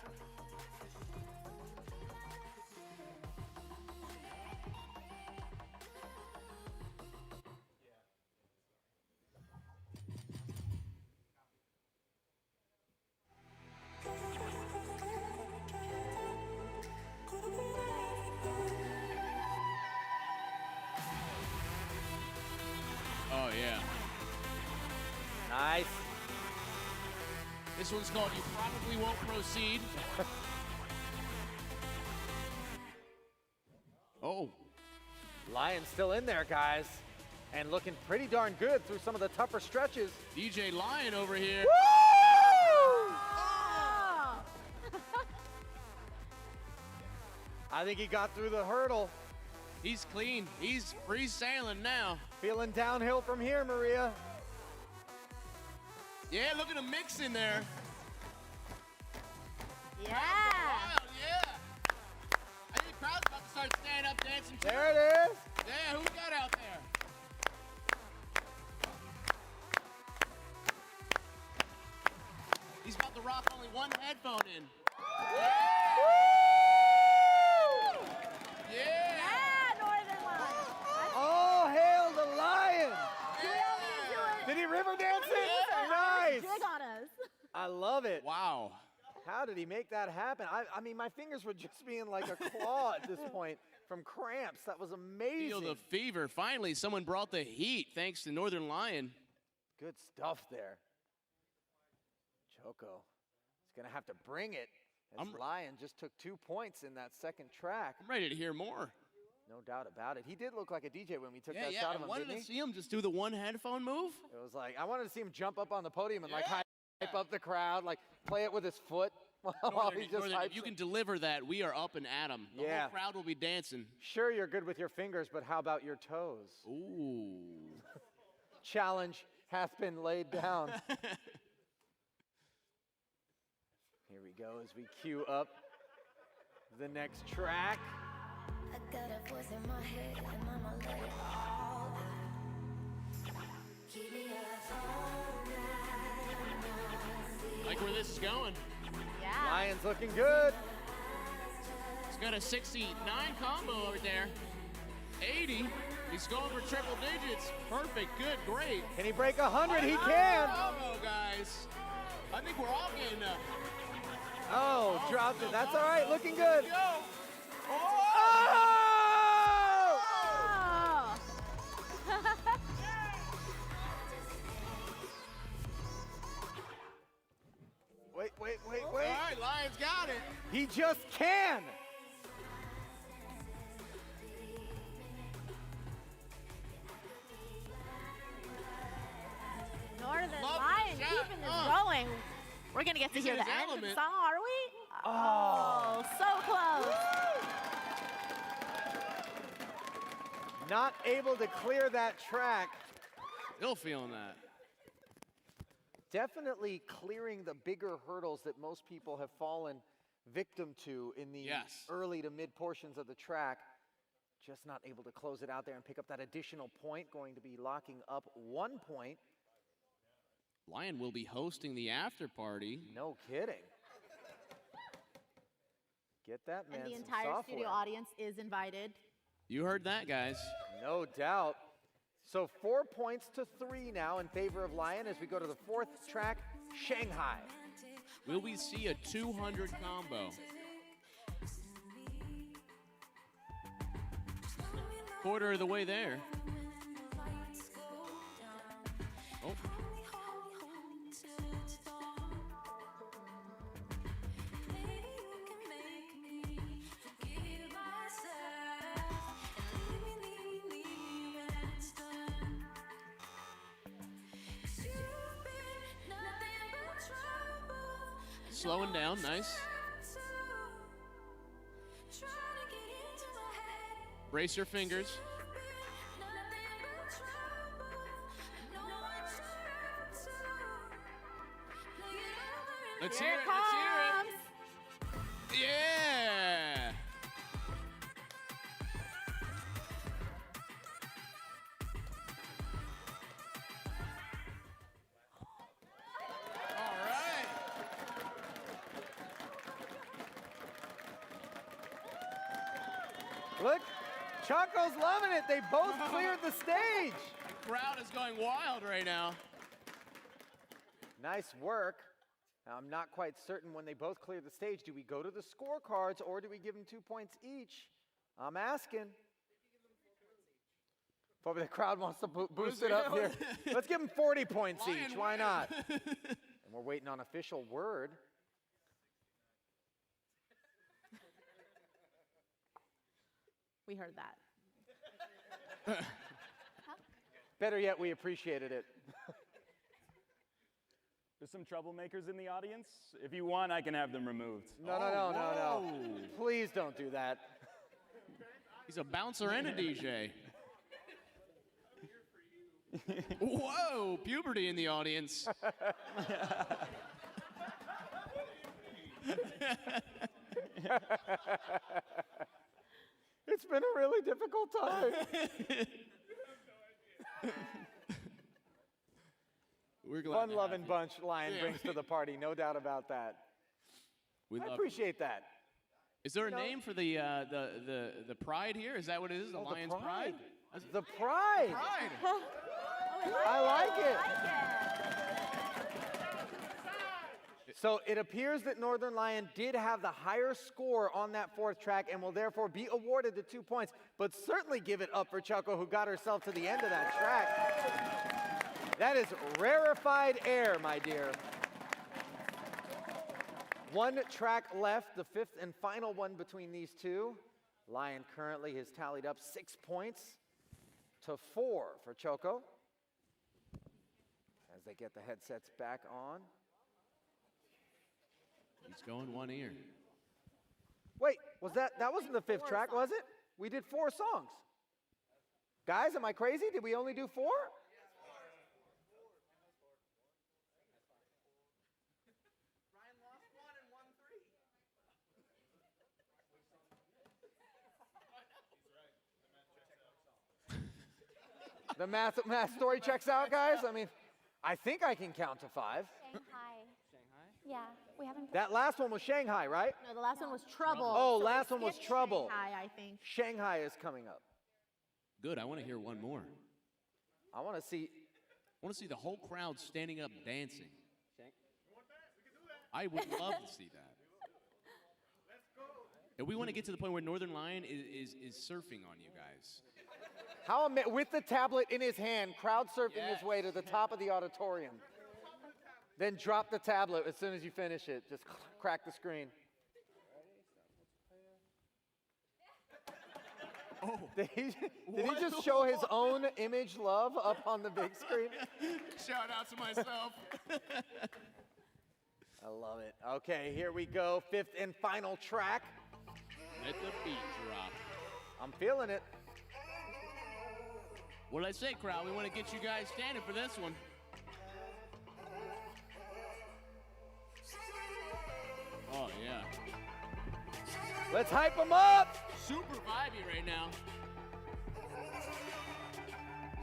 Oh, yeah. Nice. This one's called You Probably Won't Proceed. Oh. Lion's still in there, guys, and looking pretty darn good through some of the tougher stretches. DJ Lion over here. Oh. I think he got through the hurdle. He's clean. He's free sailing now. Feeling downhill from here, Maria. Yeah, look at the mix in there. Yeah. Wild, yeah. I think crowd's about to start standing up dancing too. There it is. Yeah, who we got out there? He's about to rock only one headphone in. Yeah. Yeah, Northern Lion. All hail the lion. Do we all need to do it? Did he river dance it? Yeah. Nice. Jig on us. I love it. Wow. How did he make that happen? I mean, my fingers were just being like a claw at this point from cramps. That was amazing. Feel the fever. Finally, someone brought the heat thanks to Northern Lion. Good stuff there. Choco is going to have to bring it As Lion just took 2 points in that second track. I'm ready to hear more. No doubt about it. He did look like a DJ when we took that Yeah, shot of I him, wanted didn't to he? see him just do the one headphone move. It was like, I wanted to see him jump up on the podium and like hype up the crowd, like play it with his foot while he just Northern, hypes if you it. can deliver that, we are up and at 'em. The whole crowd will be dancing. Sure, you're good with your fingers, but how about your toes? Ooh. Challenge hath been laid down. Here we go as we cue up the next track. I got a voice in my head and mama let it all out. Keep me up all night. Like where this is going. Yeah. Lion's looking good. He's got a 69 combo over there. 80. He's going for triple digits. Perfect. Good. Great. Can he break 100? He can. Oh, guys. I think we're all getting Oh, dropped it. That's all right. Looking good. Go. Oh! Wait. All right, Lion's got it. He just can. Northern Love Lion the shot. keeping this going. We're going to get to He's hear in the his end of the element. song, are we? Oh, so close. Not able to clear that track. Still feeling that. Definitely clearing the bigger hurdles that most people have fallen victim to in the early to mid portions of the track. Just not able to close it out there and pick up that additional point. Going to be locking up 1 point. Lion will be hosting the after party. No kidding. Get that man And the some entire software. studio audience is invited. You heard that, guys. No doubt. So 4 points to 3 now in favor of Lion as we go to the fourth track, Shanghai. Will we see a 200 combo? Quarter of the way there. Oh. Slowing down, nice. Brace your fingers. Let's hear it. Let's hear it. Yeah. All right. Look, Choco's loving it. They both cleared the stage. The crowd is going wild right now. Nice work. Now, I'm not quite certain when they both clear the stage. Do we go to the scorecards or do we give them 2 points each? I'm asking. Probably the crowd wants to boost it up here. Let's give them 40 points each. Why not? And we're waiting on official word. We heard that. Better yet, we appreciated it. There's some troublemakers in the audience. If you want, I can have them removed. No. Please don't do that. He's a bouncer and a DJ. Whoa, puberty in the audience. It's been a really difficult time. We're glad to Fun-loving have you. bunch Lion brings to the party, no doubt about that. We I love appreciate that. Is there a name for the pride here? Is that what it is? The Lion's Pride? The Pride. Pride. I like it. So it appears that Northern Lion did have the higher score on that fourth track and will therefore be awarded the 2 points, but certainly give it up for Choco, who got herself to the end of that track. That is rarefied air, my dear. One track left, the fifth and final one between these two. Lion currently has tallied up 6 points to 4 for Choco. As they get the headsets back on. He's going one ear. Wait, that wasn't the fifth track, was it? We did 4 songs. Guys, am I crazy? Did we only do 4? The math story checks out, guys. I mean, I think I can count to 5. Shanghai. Yeah, we haven't. That last one was Shanghai, right? No, the last one was Trouble. Oh, So last we one was skipped Trouble. Shanghai, I think. Shanghai is coming up. Good. I want to hear one more. I want to see. I want to see the whole crowd standing up dancing. I would love to see that. And we want to get to the point where Northern Lion is surfing on you guys. With the tablet in his hand, crowd surfing his way to the top of the auditorium. Then drop the tablet as soon as you finish it. Just crack the screen. Oh. Did he just show his own image love up on the big screen? Shout out to myself. I love it. Okay, here we go. Fifth and final track. Let the beat drop. I'm feeling it. What did I say, crowd? We want to get you guys standing for this one. Oh, yeah. Let's hype them up. Super vibey right now.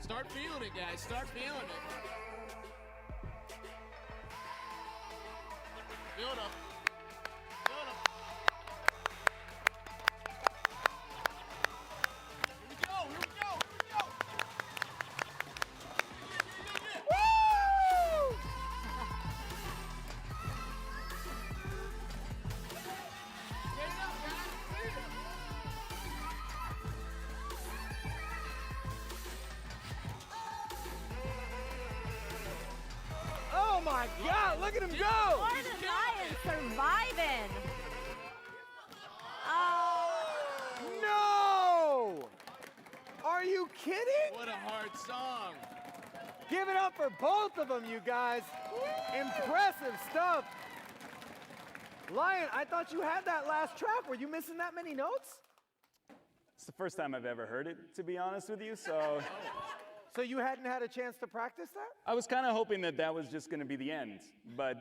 Start feeling it, guys. Start feeling it. Feel it up. Feel it up. Here we go. Here we go. Here we go. Woo! Get it up, guys. Oh my God, look at him go! Northern Lion surviving. Oh. No! Are you kidding? What a hard song. Give it up for both of them, you guys. Impressive stuff. Lion, I thought you had that last track. Were you missing that many notes? It's the first time I've ever heard it, to be honest with you, so. So you hadn't had a chance to practice that? I was kind of hoping that was just going to be the end, but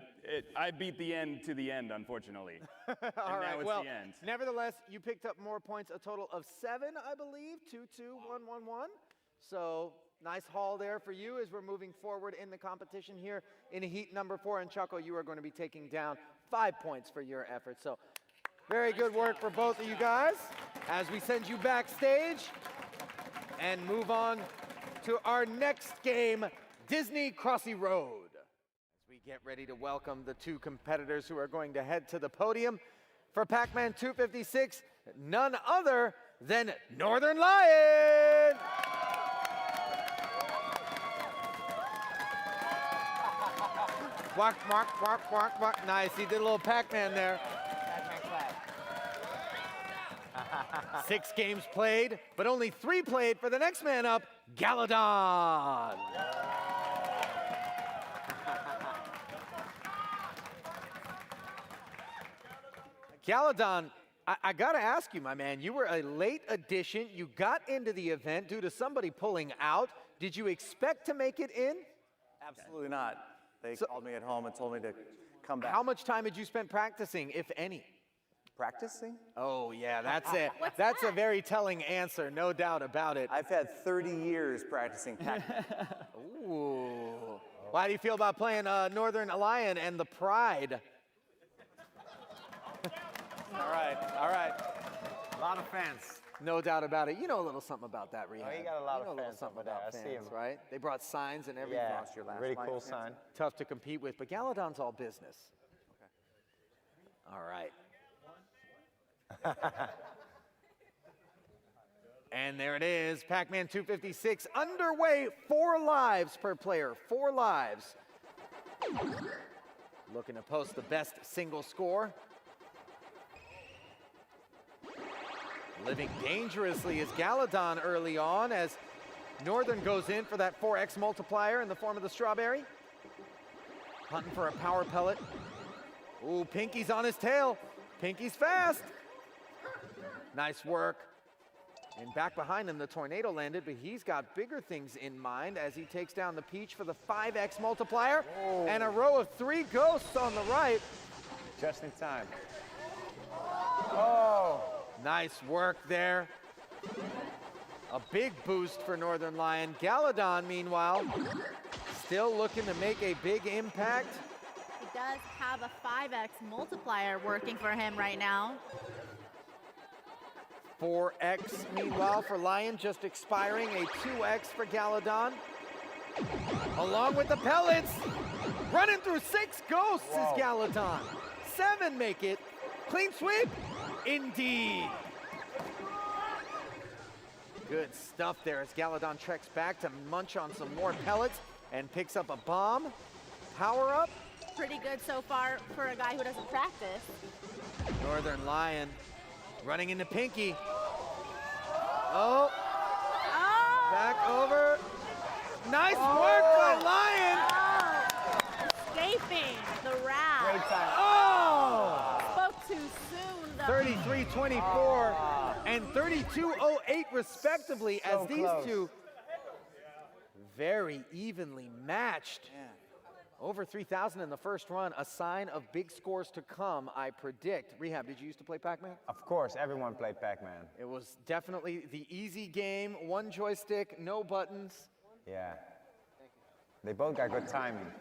I beat the end to the end, unfortunately. All right, now it's well, the end. nevertheless, you picked up more points, a total of 7, I believe, 2, 2, 1, 1, 1. So nice haul there for you as we're moving forward in the competition here in heat number 4. And Choco, you are going to be taking down 5 points for your effort. So very good work for both of you guys as we send you backstage and move on to our next game, Disney Crossy Road. As we get ready to welcome the 2 competitors who are going to head to the podium for Pac Man 256, none other than Northern Lion. Walk, walk, walk, walk, walk. Nice, he did a little Pac Man there. 6 games played, but only 3 played for the next man up, Galadon. Galadon, I gotta ask you, my man, you were a late addition. You got into the event due to somebody pulling out. Did you expect to make it in? Absolutely not. They called me at home and told me to come back. How much time had you spent practicing, if any? Practicing? Oh, yeah, that's it. That's a very telling answer, no doubt about it. I've had 30 years practicing Pac-Man. Ooh. Well, how do you feel about playing Northern Lion and the Pride? All right, all right. A lot of fans. No doubt about it. You know a little something about that, Rehab. Oh, you got a lot of little fans something over there. about I see fans, 'em. right? They brought signs and everything. Yeah, Lost your last really life. cool sign. Tough to compete with, but Galadon's all business. Okay. All right. And there it is, Pac Man 256 underway. 4 lives per player, 4 lives. looking to post the best single score. Living dangerously is Galadon early on as Northern goes in for that 4x multiplier in the form of the strawberry. Hunting for a power pellet. Ooh, Pinky's on his tail. Pinky's fast. Nice work. And back behind him, the tornado landed, but he's got bigger things in mind as he takes down the Peach for the 5x multiplier. Whoa. And a row of 3 ghosts on the right. Just in time. Oh! Nice work there. A big boost for Northern Lion. Galadon, meanwhile, still looking to make a big impact. He does have a 5x multiplier working for him right now. 4x, meanwhile, for Lion, just expiring. A 2x for Galadon. Along with the pellets. Running through 6 ghosts is Galadon. 7 make it. Clean sweep? Indeed. Good stuff there as Galadon treks back to munch on some more pellets and picks up a bomb. Power up. Pretty good so far for a guy who doesn't practice. Northern Lion running into Pinky. Oh. Back over. Nice work by Lion. Escaping the wrath. Great time. Oh! Spoke too soon, though. 33-24 and 32-08 respectively So as these close. two very evenly matched. Over 3,000 in the first run, a sign of big scores to come, I predict. Rehab, did you used to play Pac Man? Of course, everyone played Pac Man. It was definitely the easy game, 1 joystick, no buttons. Yeah. They both got good timing.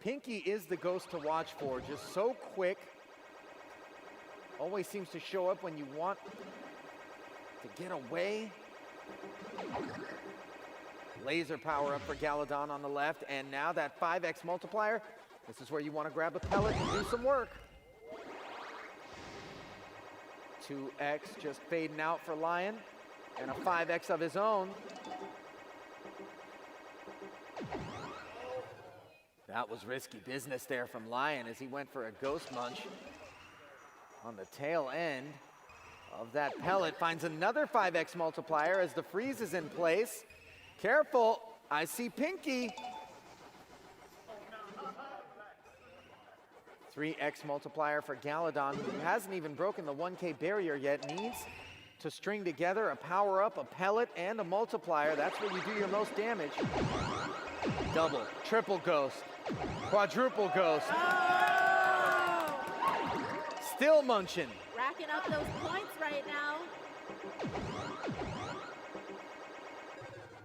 Pinky is the ghost to watch for, just so quick. Always seems to show up when you want to get away. Laser power up for Galadon on the left, and now that 5x multiplier. This is where you want to grab a pellet and do some work. 2x just fading out for Lion, and a 5x of his own. That was risky business there from Lion as he went for a ghost munch. On the tail end of that pellet, finds another 5x multiplier as the freeze is in place. Careful, I see Pinky. 3x multiplier for Galadon, who hasn't even broken the 1K barrier yet, needs to string together a power up, a pellet, and a multiplier. That's where you do your most damage. Double, triple ghost, quadruple ghost. Still munching. Racking up those points right now.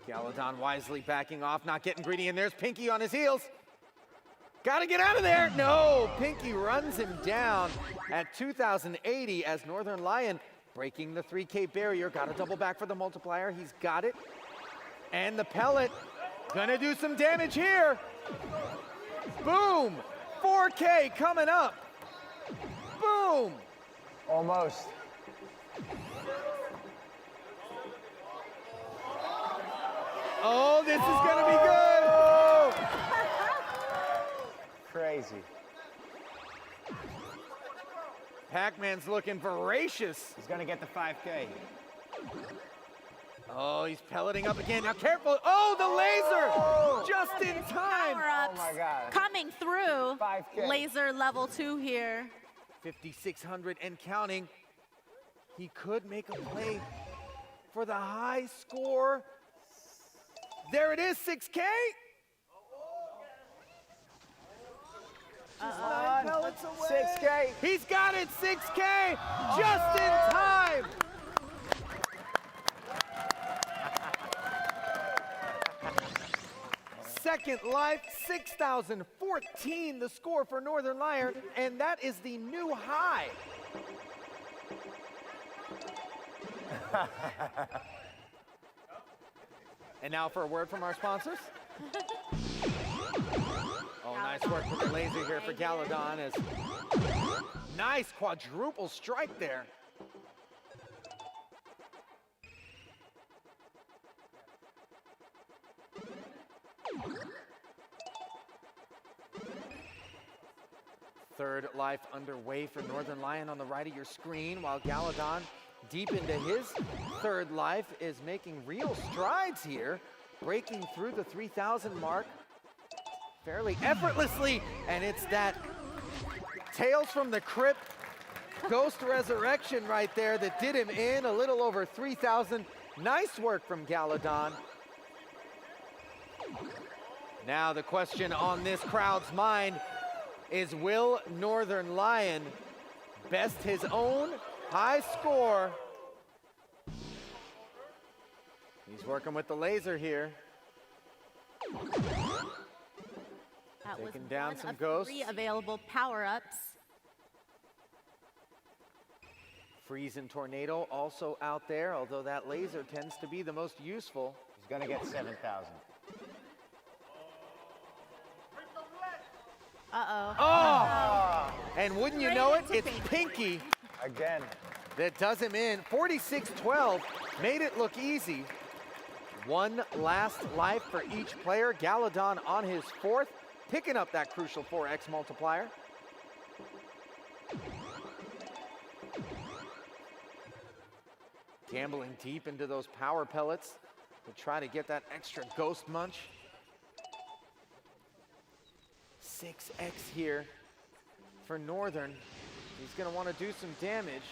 Galadon wisely backing off, not getting greedy, and there's Pinky on his heels. Gotta get out of there. No, Pinky runs him down at 2,080 as Northern Lion breaking the 3K barrier. Got to double back for the multiplier. He's got it. And the pellet gonna do some damage here. Boom, 4K coming up. Boom. Almost. Oh, this is gonna be good. Crazy. Pac-Man's looking voracious. He's gonna get the 5K. Oh, he's pelleting up again. Now careful. Oh, the laser! Just in time. Power-ups Oh my God. coming through. 5K. Laser level 2 here. 5,600 and counting. He could make a play for the high score. There it is, 6K. Just 9 pellets away. 6K. He's got it, 6K, just in time. Second life, 6,014, the score for Northern Lion, and that is the new high. And now for a word from our sponsors. Oh, nice work with the laser here for Galadon. As nice quadruple strike there. Third life underway for Northern Lion on the right of your screen, while Galadon, deep into his third life, is making real strides here, breaking through the 3,000 mark fairly effortlessly, and it's that Tales from the Crypt Ghost Resurrection right there that did him in. A little over 3,000. Nice work from Galadon. Now the question on this crowd's mind is, will Northern Lion best his own high score? He's working with the laser here. That was Taking down one some of ghosts. 3 available power-ups. Freeze and Tornado also out there, although that laser tends to be the most useful. He's gonna get 7,000. Uh-oh. Oh! And wouldn't you Straight know it, into it's Pinky Again. that does him in. 46-12, made it look easy. One last life for each player. Galadon on his 4th, picking up that crucial 4x multiplier. Gambling deep into those power pellets to try to get that extra ghost munch. 6x here for Northern. He's gonna want to do some damage.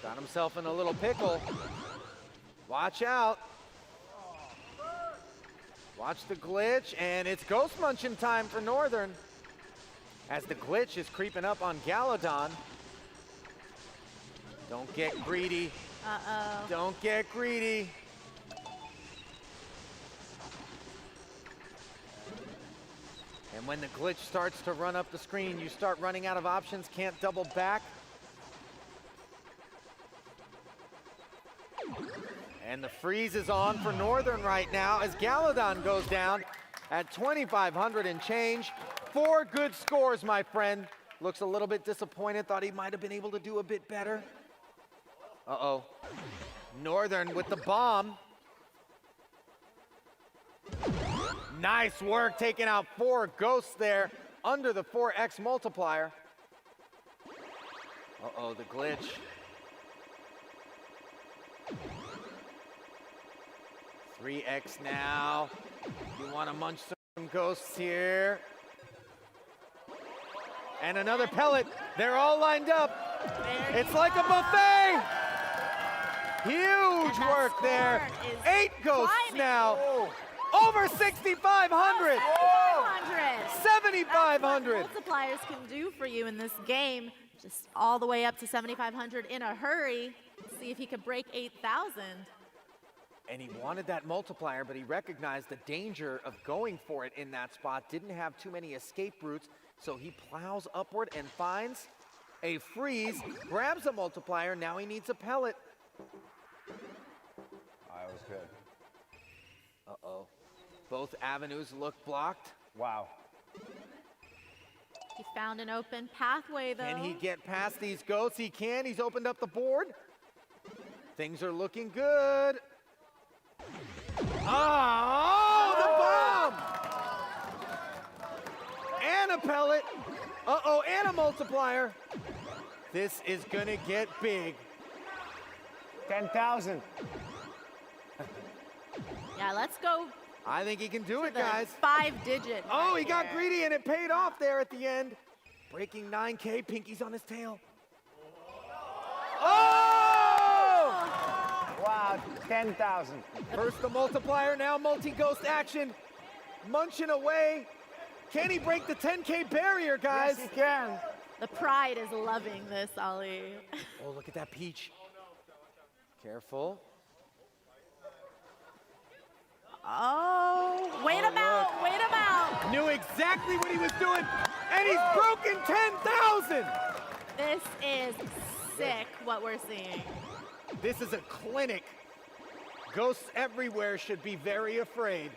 Got himself in a little pickle. Watch out. Watch the glitch, and it's ghost munching time for Northern as the glitch is creeping up on Galadon. Don't get greedy. Uh-oh. Don't get greedy. And when the glitch starts to run up the screen, you start running out of options, can't double back. And the freeze is on for Northern right now as Galadon goes down at 2,500 and change. 4 good scores, my friend. Looks a little bit disappointed, thought he might have been able to do a bit better. Uh-oh. Northern with the bomb. Nice work taking out 4 ghosts there under the 4x multiplier. Uh-oh, the glitch. $3x now. You want to munch some ghosts here. And another pellet. They're all lined up. It's like a buffet. Huge work there. 8 ghosts now. Over 6,500. 7,500. Multipliers can do for you in this game. Just all the way up to 7,500 in a hurry. See if he could break 8,000. And he wanted that multiplier, but he recognized the danger of going for it in that spot. Didn't have too many escape routes, so he plows upward and finds a freeze, grabs a multiplier. Now he needs a pellet. That was good. Uh-oh. Both avenues look blocked. Wow. He found an open pathway, though. Can he get past these ghosts? He can. He's opened up the board. Things are looking good. Oh, the bomb! And a pellet. Uh-oh, and a multiplier. This is gonna get big. 10,000. Yeah, let's go. I think he can do it, guys. 5-digit. Oh, he got greedy and it paid off there at the end. Breaking 9K, Pinky's on his tail. Oh! Wow, 10,000. First the multiplier, now multi-ghost action. Munching away. Can he break the 10K barrier, guys? Yes, he can. The pride is loving this, Ali. Oh, look at that peach. Careful. Oh, wait him out, wait him out. Knew exactly what he was doing, and he's broken 10,000. This is sick, what we're seeing. This is a clinic. Ghosts everywhere should be very afraid.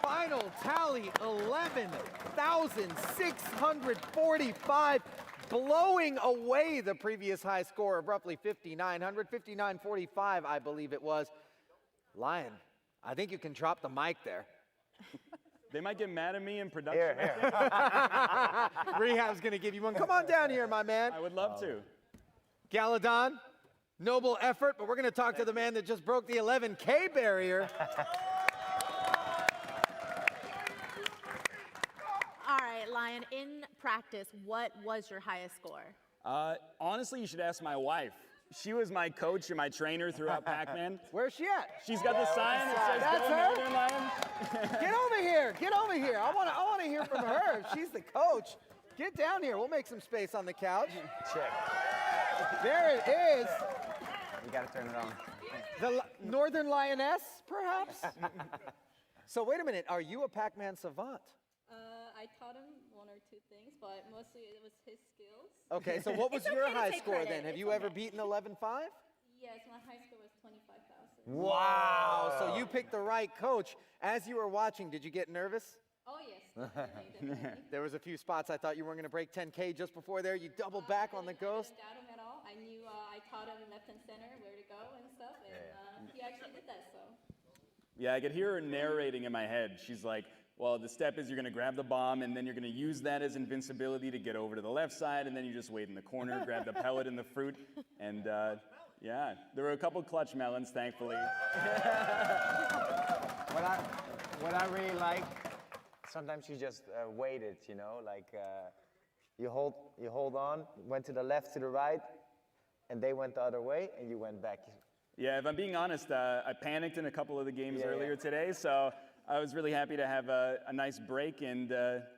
Final tally, 11,645. blowing away the previous high score of roughly 5,900, 5,945, I believe it was. Lion, I think you can drop the mic there. They might get mad at me in production. Here. Rehab's gonna give you one. Come on down here, my man. I would love to. Galadon, noble effort, but we're gonna talk to the man that just broke the 11K barrier. All right, Lion, in practice, what was your highest score? Honestly, you should ask my wife. She was my coach and my trainer throughout Pac Man. Where's she at? She's got the sign that says That's "Go her? Northern Lion." Get over here. Get over here. I want to hear from her. If she's the coach, get down here. We'll make some space on the couch. Check. There it is. You gotta turn it on. The Northern Lioness, perhaps? So wait a minute. Are you a Pac Man savant? I taught him one or two things, but mostly it was his skills. Okay, so what was It's your okay to high take score credit. then? Have It's you ever okay. beaten 11.5? Yes, my high score was 25,000. Wow. So you picked the right coach. As you were watching, did you get nervous? Oh, yes, definitely. There was a few spots I thought you weren't going to break 10K just before there. You doubled back on the ghost. I didn't doubt him at all. I knew I taught him left and center where to go and stuff, and he actually did that, so. Yeah, I could hear her narrating in my head. She's like, well, the step is you're going to grab the bomb, and then you're going to use that as invincibility to get over to the left side, and then you just wait in the corner, grab the pellet and the fruit, and yeah, there were a couple clutch melons, thankfully. What I really like, sometimes you just waited, you know, like you hold on, went to the left, to the right, and they went the other way, and you went back. Yeah, if I'm being honest, I panicked in a couple of the games earlier today, so I was really happy to have a nice break and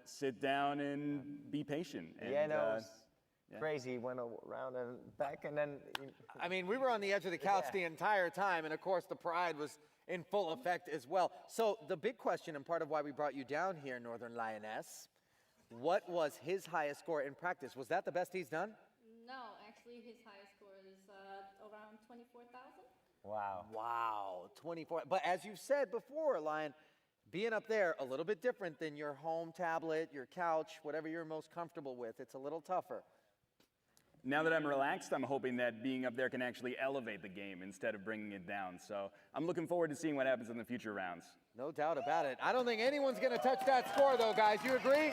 sit down and be patient. And, Yeah, no, it was crazy. Went around and back, and then. I mean, we were on the edge of the couch the entire time, and of course the pride was in full effect as well. So the big question, and part of why we brought you down here, Northern Lioness, what was his highest score in practice? Was that the best he's done? No, actually, his highest score is around 24,000. Wow. Wow, 24. But as you said before, Lion, being up there a little bit different than your home tablet, your couch, whatever you're most comfortable with. It's a little tougher. Now that I'm relaxed, I'm hoping that being up there can actually elevate the game instead of bringing it down. So I'm looking forward to seeing what happens in the future rounds. No doubt about it. I don't think anyone's going to touch that score, though, guys. You agree?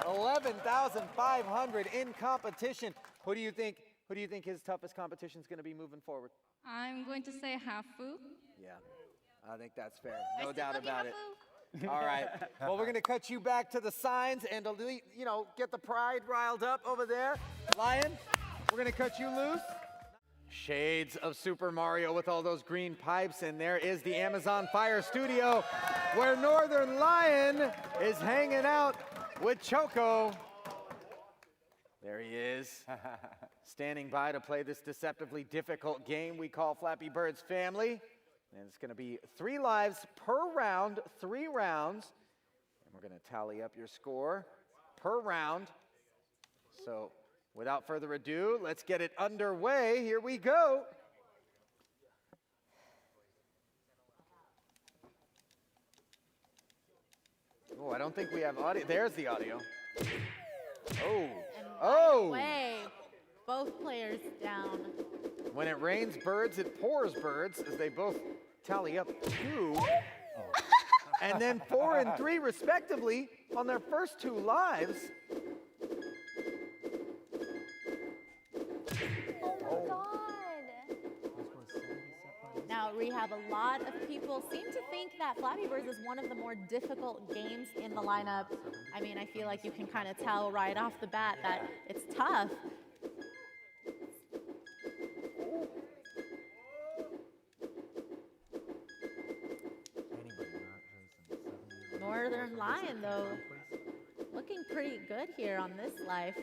11,500 in competition. Who do you think his toughest competition is going to be moving forward? I'm going to say Hafu. Yeah, I think that's fair. No doubt about it. All right. Well, we're going to cut you back to the signs and, get the pride riled up over there. Lion, we're going to cut you loose. Shades of Super Mario with all those green pipes, and there is the Amazon Fire Studio where Northern Lion is hanging out with Choco. There he is, standing by to play this deceptively difficult game we call Flappy Bird's Family. And it's going to be 3 lives per round, 3 rounds. And we're going to tally up your score per round. So without further ado, let's get it underway. Here we go. Oh, I don't think we have audio. There's the audio. Oh. And away, both players down. When it rains birds, it pours birds, as they both tally up 2. And then 4 and 3, respectively, on their first 2 lives. Oh my God. Now, Rehab, a lot of people seem to think that Flappy Birds is one of the more difficult games in the lineup. I mean, I feel like you can kind of tell right off the bat that it's tough. Northern Lion, though, looking pretty good here on this life.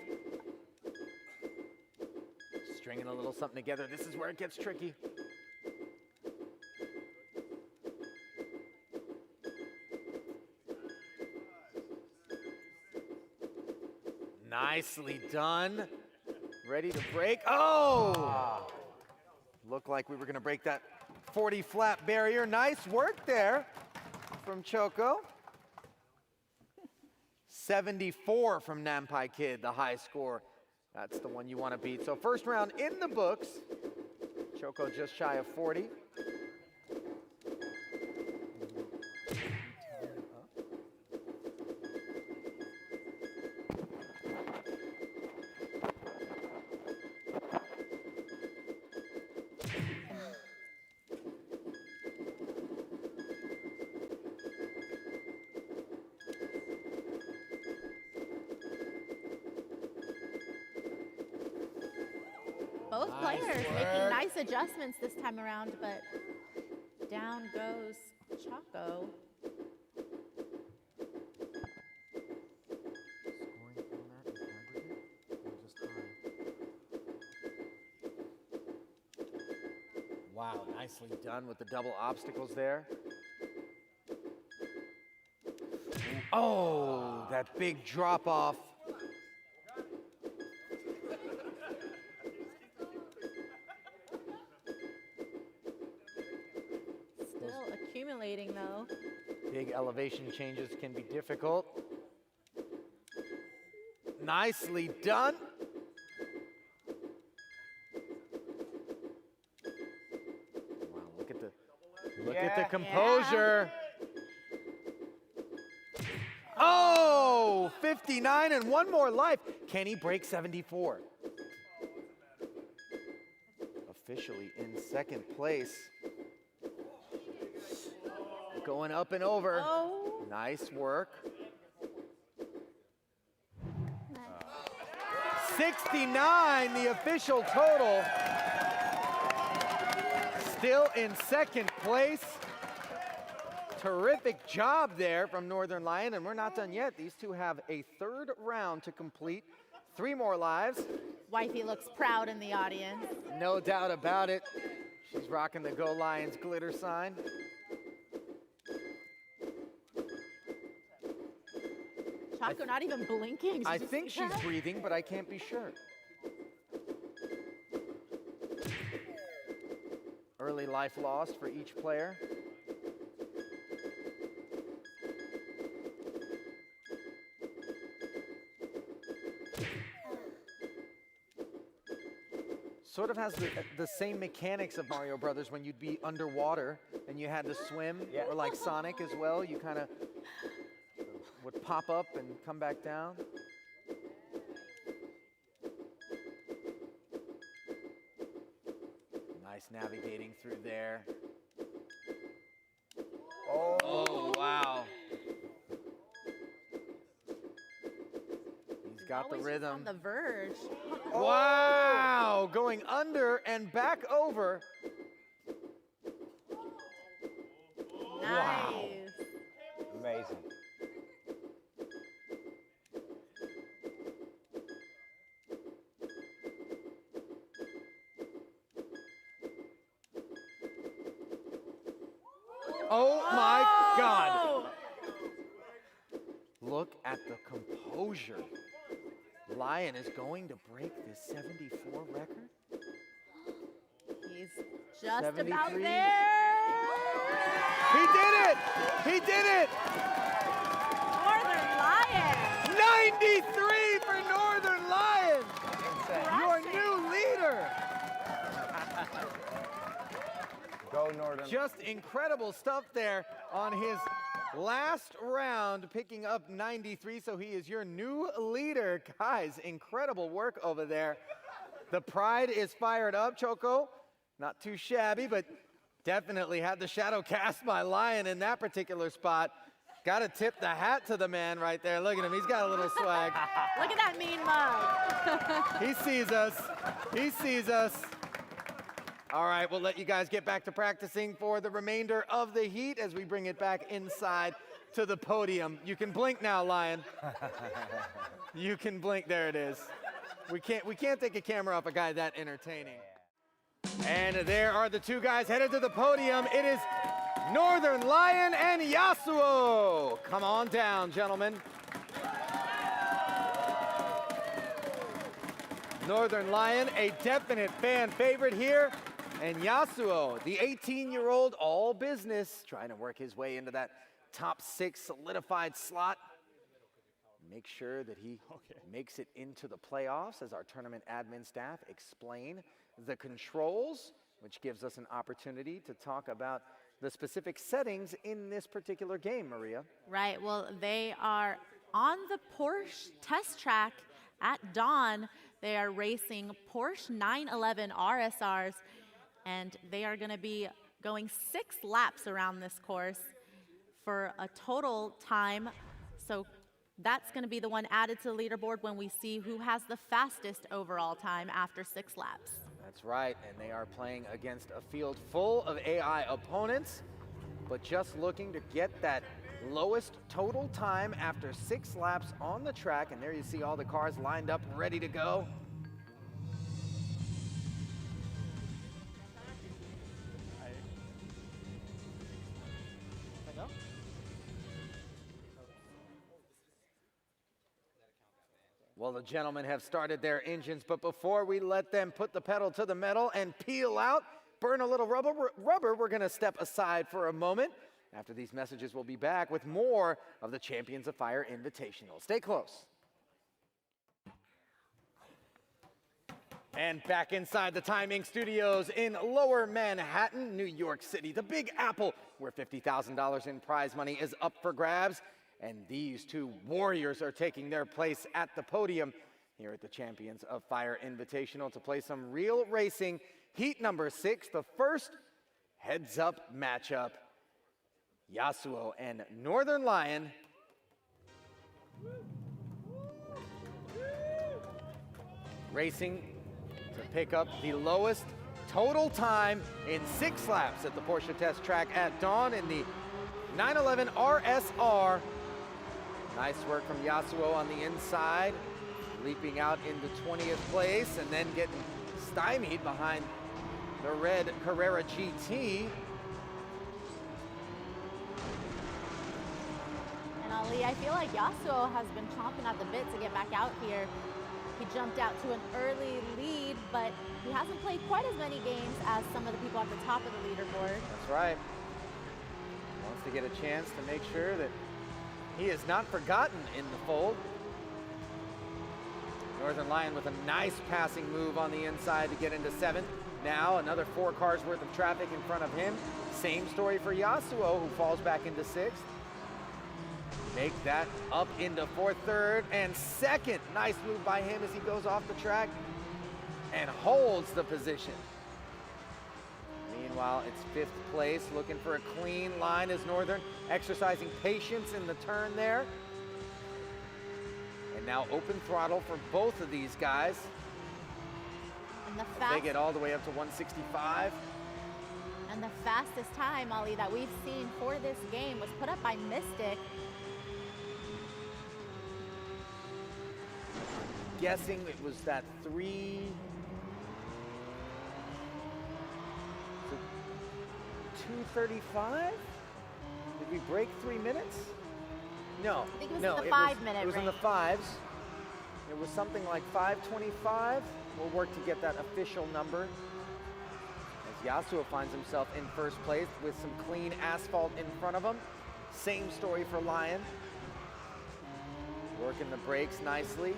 Stringing a little something together. This is where it gets tricky. Nicely done. Ready to break. Oh! Looked like we were going to break that 40 flat barrier. Nice work there from Choco. 74 from Nampai Kid, the high score. That's the one you want to beat. So first round in the books. Choco just shy of 40. Both players making nice adjustments this time around, but down goes Choco. Wow, nicely done with the double obstacles there. Oh, that big drop off. Still accumulating though. Big elevation changes can be difficult. Nicely done. Wow, look at the composure. Oh, 59 and one more life. Can he break 74? Officially in second place. Going up and over. Oh. Nice work. 69, the official total. Still in second place. Terrific job there from Northern Lion, and we're not done yet. These two have a third round to complete. 3 more lives. Wifey looks proud in the audience. No doubt about it. She's rocking the Go Lions glitter sign. Choco not even blinking. I think she's breathing, but I can't be sure. Early life lost for each player. Sort of has the same mechanics of Mario Brothers when you'd be underwater and you had to swim, or like Sonic as well. You kind of would pop up and come back down. Nice navigating through there. Oh, wow. He's got the rhythm. On the verge. Wow, going under and back over. Nice. Wow. Amazing. Oh my God. Look at the composure. Lion is going to break this 74 record. He's just 73. about there. He did it! He did it! Northern Lion. 93 for Northern Lion! Your new leader! Go Northern. Just incredible stuff there on his last round, picking up 93, so he is your new leader. Guys, incredible work over there. The pride is fired up, Choco. Not too shabby, but definitely had the shadow cast by Lion in that particular spot. Got to tip the hat to the man right there. Look at him, he's got a little swag. Look at that mean mug. He sees us. He sees us. All right, we'll let you guys get back to practicing for the remainder of the heat as we bring it back inside to the podium. You can blink now, Lion. You can blink. There it is. We can't take a camera off a guy that entertaining. And there are the two guys headed to the podium. It is Northern Lion and Yasuo. Come on down, gentlemen. Northern Lion, a definite fan favorite here. And Yasuo, the 18-year-old, all business, trying to work his way into that top 6 solidified slot. make sure that he makes it into the playoffs as our tournament admin staff explain the controls, which gives us an opportunity to talk about the specific settings in this particular game, Maria. Right, well, they are on the Porsche test track at dawn. They are racing Porsche 911 RSRs, and they are going to be going 6 laps around this course for a total time. So that's going to be the one added to the leaderboard when we see who has the fastest overall time after 6 laps. That's right, and they are playing against a field full of AI opponents, but just looking to get that lowest total time after 6 laps on the track. And there you see all the cars lined up, ready to go. Well, the gentlemen have started their engines, but before we let them put the pedal to the metal and peel out, burn a little rubber, we're going to step aside for a moment. After these messages, we'll be back with more of the Champions of Fire Invitational. Stay close. And back inside the Timing Studios in Lower Manhattan, New York City, the Big Apple, where $50,000 in prize money is up for grabs. And these two warriors are taking their place at the podium here at the Champions of Fire Invitational to play some real racing. Heat number 6, the first heads-up matchup. Yasuo and Northern Lion. Racing to pick up the lowest total time in 6 laps at the Porsche test track at dawn in the 911 RSR. Nice work from Yasuo on the inside, leaping out into 20th place and then getting stymied behind the red Carrera GT. And Ali, I feel like Yasuo has been chomping at the bit to get back out here. He jumped out to an early lead, but he hasn't played quite as many games as some of the people at the top of the leaderboard. That's right. Wants to get a chance to make sure that he is not forgotten in the fold. Northern Lion with a nice passing move on the inside to get into 7th. Now another 4 cars worth of traffic in front of him. Same story for Yasuo, who falls back into 6th. Make that up into 4th, 3rd, and 2nd. Nice move by him as he goes off the track and holds the position. Meanwhile, it's 5th place, looking for a clean line as Northern exercising patience in the turn there. And now open throttle for both of these guys. And they get all the way up to 165. And the fastest time, Ali, that we've seen for this game was put up by Mystic. Guessing it was that 2:35? Did we break 3 minutes? No. I think it was no, in the 5-minute It was in the 5s. It was something like 5:25. We'll work to get that official number. As Yasuo finds himself in 1st place with some clean asphalt in front of him. Same story for Lion. Working the brakes nicely.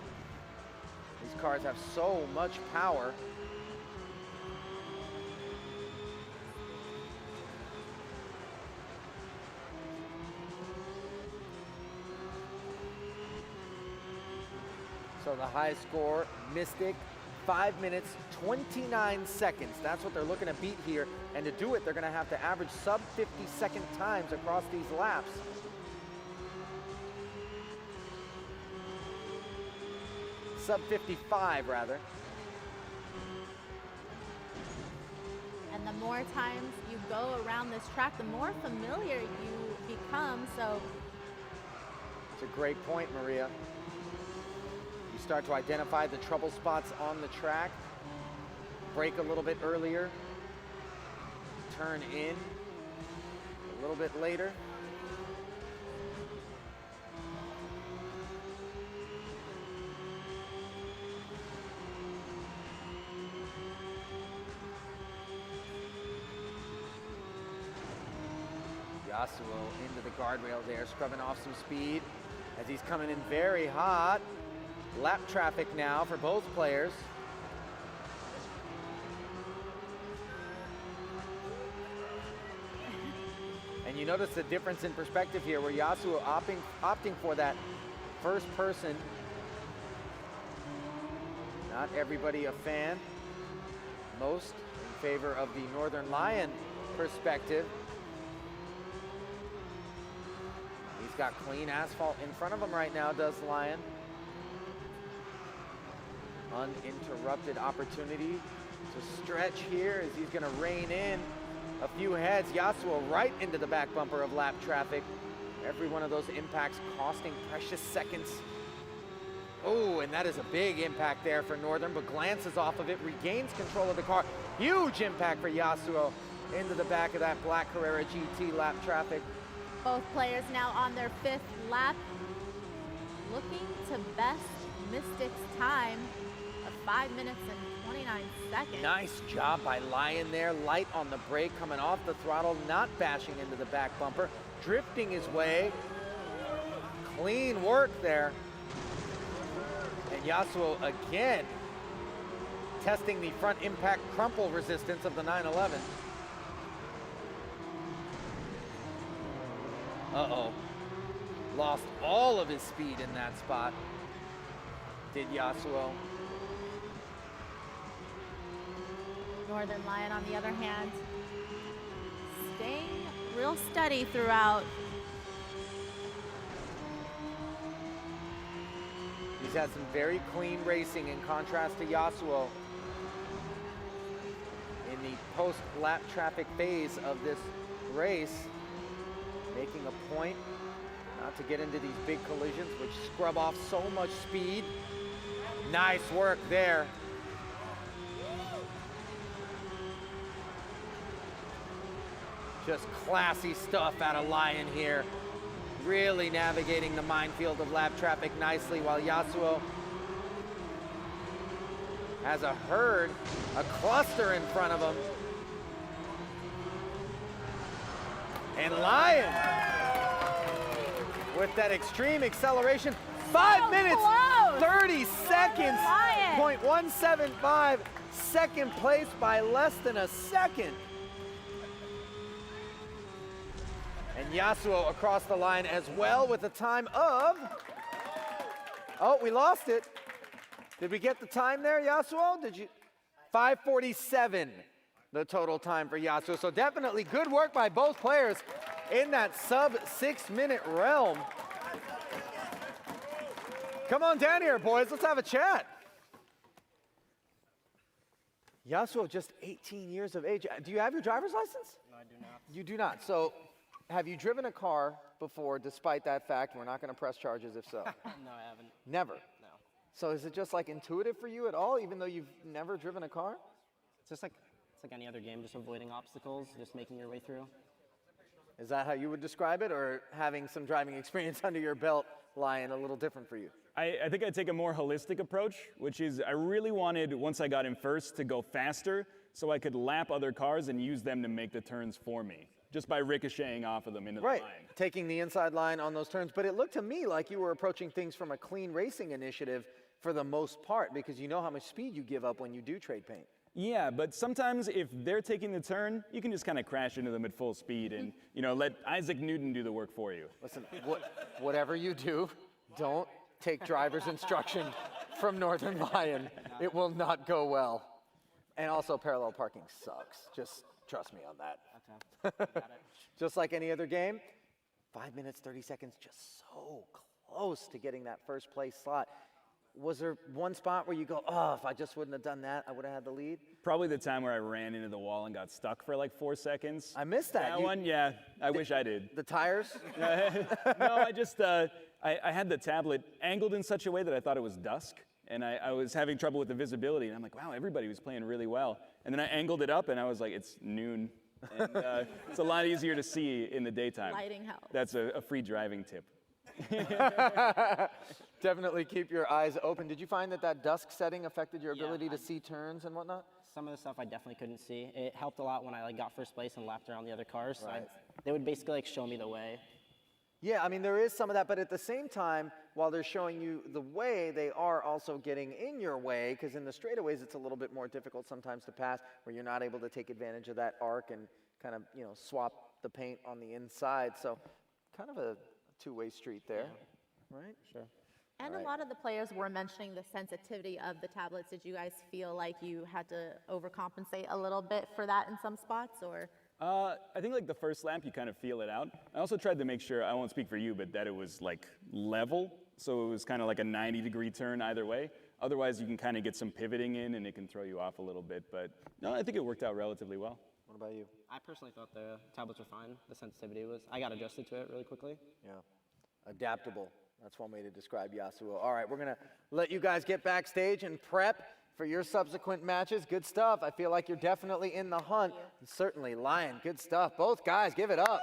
These cars have so much power. So the high score, Mystic, 5 minutes, 29 seconds. That's what they're looking to beat here. And to do it, they're going to have to average sub 50-second times across these laps. Sub 55, rather. And the more times you go around this track, the more familiar you become, so. It's a great point, Maria. You start to identify the trouble spots on the track, brake a little bit earlier, turn in a little bit later. Yasuo into the guardrail there, scrubbing off some speed as he's coming in very hot. Lap traffic now for both players. And you notice the difference in perspective here where Yasuo opting for that first person. Not everybody a fan. Most in favor of the Northern Lion perspective. He's got clean asphalt in front of him right now, does Lion. Uninterrupted opportunity to stretch here as he's going to rein in a few heads. Yasuo right into the back bumper of lap traffic. Every one of those impacts costing precious seconds. Oh, and that is a big impact there for Northern, but glances off of it, regains control of the car. Huge impact for Yasuo into the back of that black Carrera GT lap traffic. Both players now on their 5th lap, looking to best Mystic's time of 5 minutes and 29 seconds. Nice job by Lion there, light on the brake, coming off the throttle, not bashing into the back bumper, drifting his way. Clean work there. And Yasuo again testing the front impact crumple resistance of the 911. Uh-oh. Lost all of his speed in that spot. Did Yasuo. Northern Lion, on the other hand, staying real steady throughout. He's had some very clean racing in contrast to Yasuo in the post-lap traffic phase of this race, making a point not to get into these big collisions which scrub off so much speed. Nice work there. Just classy stuff out of Lion here. Really navigating the minefield of lap traffic nicely while Yasuo has a herd, a cluster in front of him. And Lion with that extreme acceleration. 5 minutes, close. 30 seconds, Lion. 0.175, second place by less than a second. And Yasuo across the line as well with a time of, oh, we lost it. Did we get the time there, Yasuo? Did you? 5:47, the total time for Yasuo. So definitely good work by both players in that sub 6 minute realm. Come on down here, boys. Let's have a chat. Yasuo, just 18 years of age. Do you have your driver's license? No, I do not. You do not. So have you driven a car before, despite that fact? We're not going to press charges if so. No, I haven't. Never? No. So is it just like intuitive for you at all, even though you've never driven a car? It's just like, it's like any other game, just avoiding obstacles, just making your way through. Is that how you would describe it, or having some driving experience under your belt, Lion, a little different for you? I think I'd take a more holistic approach, which is I really wanted, once I got in first, to go faster so I could lap other cars and use them to make the turns for me, just by ricocheting off of them into the line. Taking the inside line on those turns. But it looked to me like you were approaching things from a clean racing initiative for the most part, because you know how much speed you give up when you do trade paint. Yeah, but sometimes if they're taking the turn, you can just kind of crash into them at full speed and, you know, let Isaac Newton do the work for you. Listen, whatever you do, don't take driver's instruction from Northern Lion. It will not go well. And also, parallel parking sucks. Just trust me on that. Okay. Got it. Just like any other game, 5 minutes, 30 seconds, just so close to getting that first place slot. Was there one spot where you go, oh, if I just wouldn't have done that, I would have had the lead? Probably the time where I ran into the wall and got stuck for like 4 seconds. I missed that. That one, yeah, I wish I did. The tires? No, I just, I had the tablet angled in such a way that I thought it was dusk, and I was having trouble with the visibility, and I'm like, wow, everybody was playing really well. And then I angled it up, and I was like, it's noon. And it's a lot easier to see in the daytime. Lighting helps. That's a free driving tip. Definitely keep your eyes open. Did you find that dusk setting affected your ability to see turns and whatnot? Some of the stuff I definitely couldn't see. It helped a lot when I got first place and lapped around the other cars. So Right. they would basically show me the way. Yeah, I mean, there is some of that, but at the same time, while they're showing you the way, they are also getting in your way, because in the straightaways, it's a little bit more difficult sometimes to pass, where you're not able to take advantage of that arc and kind of, you know, swap the paint on the inside. So kind of a two-way street there, right? Sure. And a lot of the players were mentioning the sensitivity of the tablets. Did you guys feel like you had to overcompensate a little bit for that in some spots, or? I think like the first lamp, you kind of feel it out. I also tried to make sure, I won't speak for you, but that it was like level. So it was kind of like a 90-degree turn either way. Otherwise, you can kind of get some pivoting in and it can throw you off a little bit. But no, I think it worked out relatively well. What about you? I personally thought the tablets were fine. The sensitivity was, I got adjusted to it really quickly. Yeah. Adaptable. That's one way to describe Yasuo. All right, we're going to let you guys get backstage and prep for your subsequent matches. Good stuff. I feel like you're definitely in the hunt. And certainly, Lion, good stuff. Both guys, give it up.